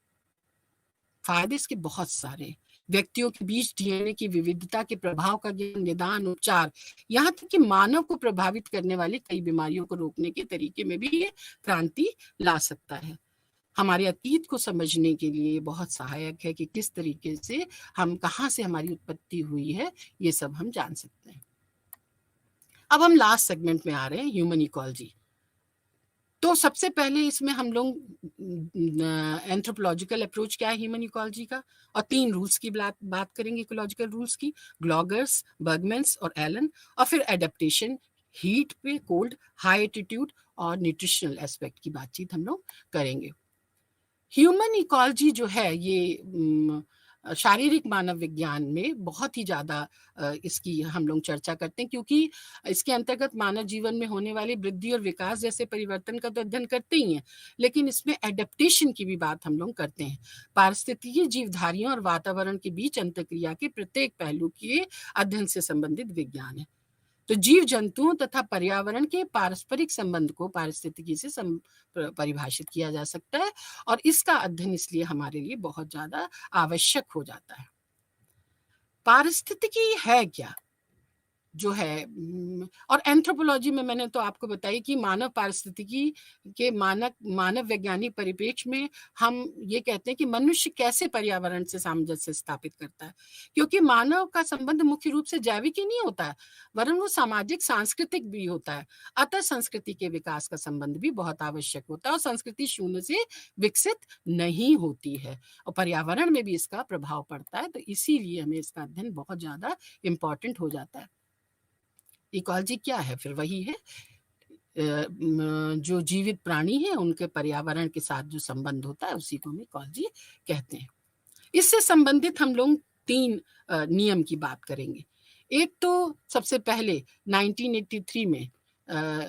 फायदे इसके बहुत सारे, व्यक्तियों के बीच डीएनए की विविधता के प्रभाव का ज्ञान, निदान, उपचार, यहाँ तक कि मानव को प्रभावित करने वाली कई बीमारियों को रोकने के तरीके में भी ये क्रांति ला सकता है। हमारे अतीत को समझने के लिए बहुत सहायक है कि किस तरीके से हम कहाँ से हमारी उत्पत्ति हुई है, ये सब हम जान सकते हैं। अब हम लास्ट सेगमेंट में आ रहे हैं, ह्यूमन इकोलॉजी। तो सबसे पहले इसमें हम लोग एंथ्रोपोलॉजिकल अप्रोच क्या है ह्यूमन इकोलॉजी का, और 3 रूल्स की बात करेंगे इकोलॉजिकल रूल्स की, ग्लॉगर्स, बर्गमैन्स और एलन, और फिर एडेप्टेशन, हीट पे, कोल्ड, हाई एल्टीट्यूड और न्यूट्रिशनल एस्पेक्ट की बातचीत हम लोग करेंगे। ह्यूमन इकोलॉजी जो है ये शारीरिक मानव विज्ञान में बहुत ही ज़्यादा इसकी हम लोग चर्चा करते हैं, क्योंकि इसके अंतर्गत मानव जीवन में होने वाली वृद्धि और विकास जैसे परिवर्तन का तो अध्ययन करते ही हैं, लेकिन इसमें एडेप्टेशन की भी बात हम लोग करते हैं। पारिस्थितिकी, जीवधारियों और वातावरण के बीच अंतर्क्रिया के प्रत्येक पहलू के अध्ययन से संबंधित विज्ञान है। तो जीव जंतुओं तथा पर्यावरण के पारस्परिक संबंध को पारिस्थितिकी से परिभाषित किया जा सकता है, और इसका अध्ययन इसलिए हमारे लिए बहुत ज्यादा आवश्यक हो जाता है। पारिस्थितिकी है क्या जो है, और एंथ्रोपोलॉजी में मैंने तो आपको बताई कि मानव पारिस्थितिकी के मानव वैज्ञानिक परिप्रेक्ष्य में हम ये कहते हैं कि मनुष्य कैसे पर्यावरण से सामंजस्य स्थापित करता है, क्योंकि मानव का संबंध मुख्य रूप से जैविक ही नहीं होता है, वरन वो सामाजिक सांस्कृतिक भी होता है। अतः संस्कृति के विकास का संबंध भी बहुत आवश्यक होता है, और संस्कृति शून्य से विकसित नहीं होती है, और पर्यावरण में भी इसका प्रभाव पड़ता है। तो इसीलिए हमें इसका अध्ययन बहुत ज्यादा इम्पोर्टेंट हो जाता है। इकोलॉजी क्या है? फिर वही है जो जीवित प्राणी है उनके पर्यावरण के साथ जो संबंध होता है उसी को हम इकोलॉजी कहते हैं। इससे संबंधित हम लोग 3 नियम की बात करेंगे। एक तो सबसे पहले 1983 में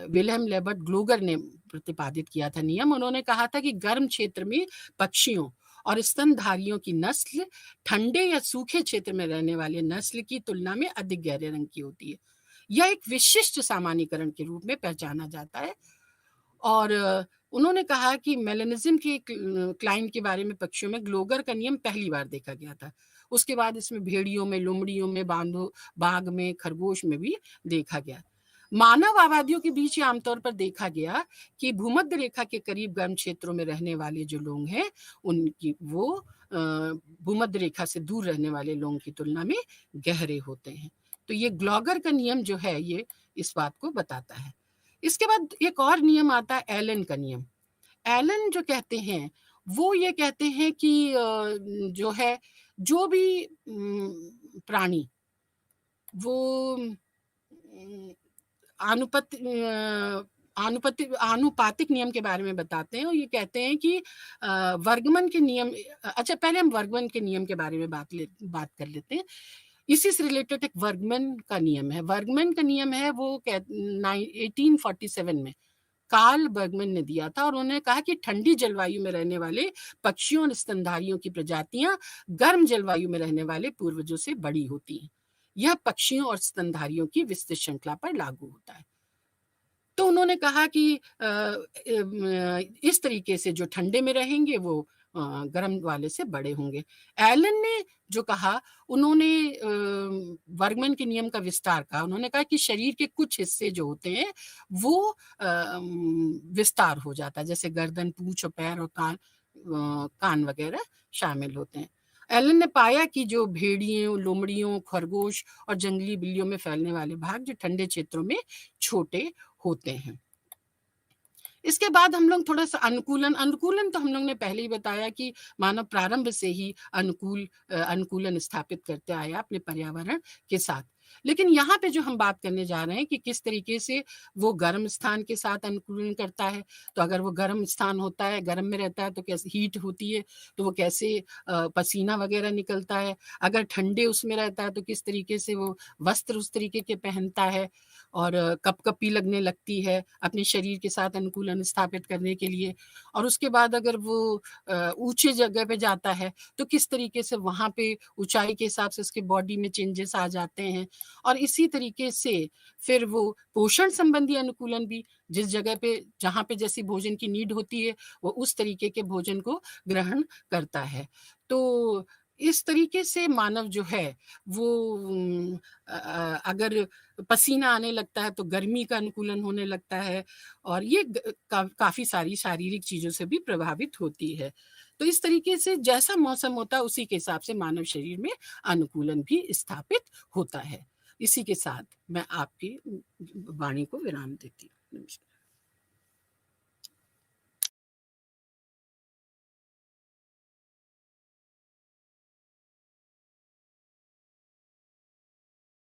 विल्हेम लेबर्ट ग्लोगर ने प्रतिपादित किया था नियम। उन्होंने कहा था कि गर्म क्षेत्र में पक्षियों और स्तनधारियों की नस्ल ठंडे या सूखे क्षेत्र में रहने वाले नस्ल की तुलना में अधिक गहरे रंग की होती है। यह एक विशिष्ट सामान्यीकरण के रूप में पहचाना जाता है। और उन्होंने कहा कि मेलानिज्म के क्लाइन के बारे में पक्षियों में ग्लोगर का नियम पहली बार देखा गया था। उसके बाद इसमें भेड़ियों में, लोमड़ियों में, बाघ में, खरगोश में भी देखा गया। मानव आबादियों के बीच आमतौर पर देखा गया कि भूमध्य रेखा के करीब गर्म क्षेत्रों में रहने वाले जो लोग हैं उनकी वो भूमध्य रेखा से दूर रहने वाले लोगों की तुलना में गहरे होते हैं। तो ये ग्लोगर का नियम जो है ये इस बात को बताता है। इसके बाद एक और नियम आता है एलन का नियम। एलन जो कहते हैं वो ये कहते हैं कि जो है जो भी प्राणी वो आनुपातिक नियम के बारे में बताते हैं, और ये कहते हैं कि वर्गमन के नियम। अच्छा, पहले हम वर्गमन के नियम के बारे में बात कर लेते हैं। इसी से रिलेटेड एक वर्गमन का नियम है। वर्गमन का नियम है वो 1847 में कार्ल बर्गमन ने दिया था, और उन्होंने कहा कि ठंडी जलवायु में रहने वाले पक्षियों और स्तनधारियों की प्रजातियां गर्म जलवायु में रहने वाले पूर्वजों से बड़ी होती हैं। यह पक्षियों और स्तनधारियों की विस्तृत श्रृंखला पर लागू होता है। तो उन्होंने कहा कि इस तरीके से जो ठंडे में रहेंगे वो गर्म वाले से बड़े होंगे। एलन ने जो कहा, उन्होंने वर्गमन के नियम का विस्तार कहा। उन्होंने कहा कि शरीर के कुछ हिस्से जो होते हैं वो विस्तार हो जाता है, जैसे गर्दन, पूंछ और पैर और कान वगैरह शामिल होते हैं। एलन ने पाया कि जो भेड़ियों, लोमड़ियों, खरगोश और जंगली बिल्लियों में फैलने वाले भाग जो ठंडे क्षेत्रों में छोटे होते हैं। इसके बाद हम लोग थोड़ा सा अनुकूलन तो हम लोग ने पहले ही बताया कि मानव प्रारंभ से ही अनुकूलन स्थापित करते आया अपने पर्यावरण के साथ। लेकिन यहाँ पे जो हम बात करने जा रहे हैं कि किस तरीके से वो गर्म स्थान के साथ अनुकूलन करता है। तो अगर वो गर्म स्थान होता है, गर्म में रहता है, तो कैसे हीट होती है, तो वो कैसे पसीना वगैरह निकलता है। अगर ठंडे उसमें रहता है तो किस तरीके से वो वस्त्र उस तरीके के पहनता है, और कपकपी लगने लगती है अपने शरीर के साथ अनुकूलन स्थापित करने के लिए। और उसके बाद अगर वो ऊंचे जगह पे जाता है तो किस तरीके से वहां पे ऊंचाई के हिसाब से उसके बॉडी में चेंजेस आ जाते हैं। और इसी तरीके से फिर वो पोषण संबंधी अनुकूलन भी, जिस जगह पे जहाँ पे जैसी भोजन की नीड होती है वो उस तरीके के भोजन को ग्रहण करता है। तो इस तरीके से मानव जो है वो अगर पसीना आने लगता है तो गर्मी का अनुकूलन होने लगता है और ये काफ़ी सारी शारीरिक चीज़ों से भी प्रभावित होती है। तो इस तरीके से जैसा मौसम होता है उसी के हिसाब से मानव शरीर में अनुकूलन भी स्थापित होता है। इसी के साथ मैं आपकी वाणी को विराम देती हूँ। नमस्कार।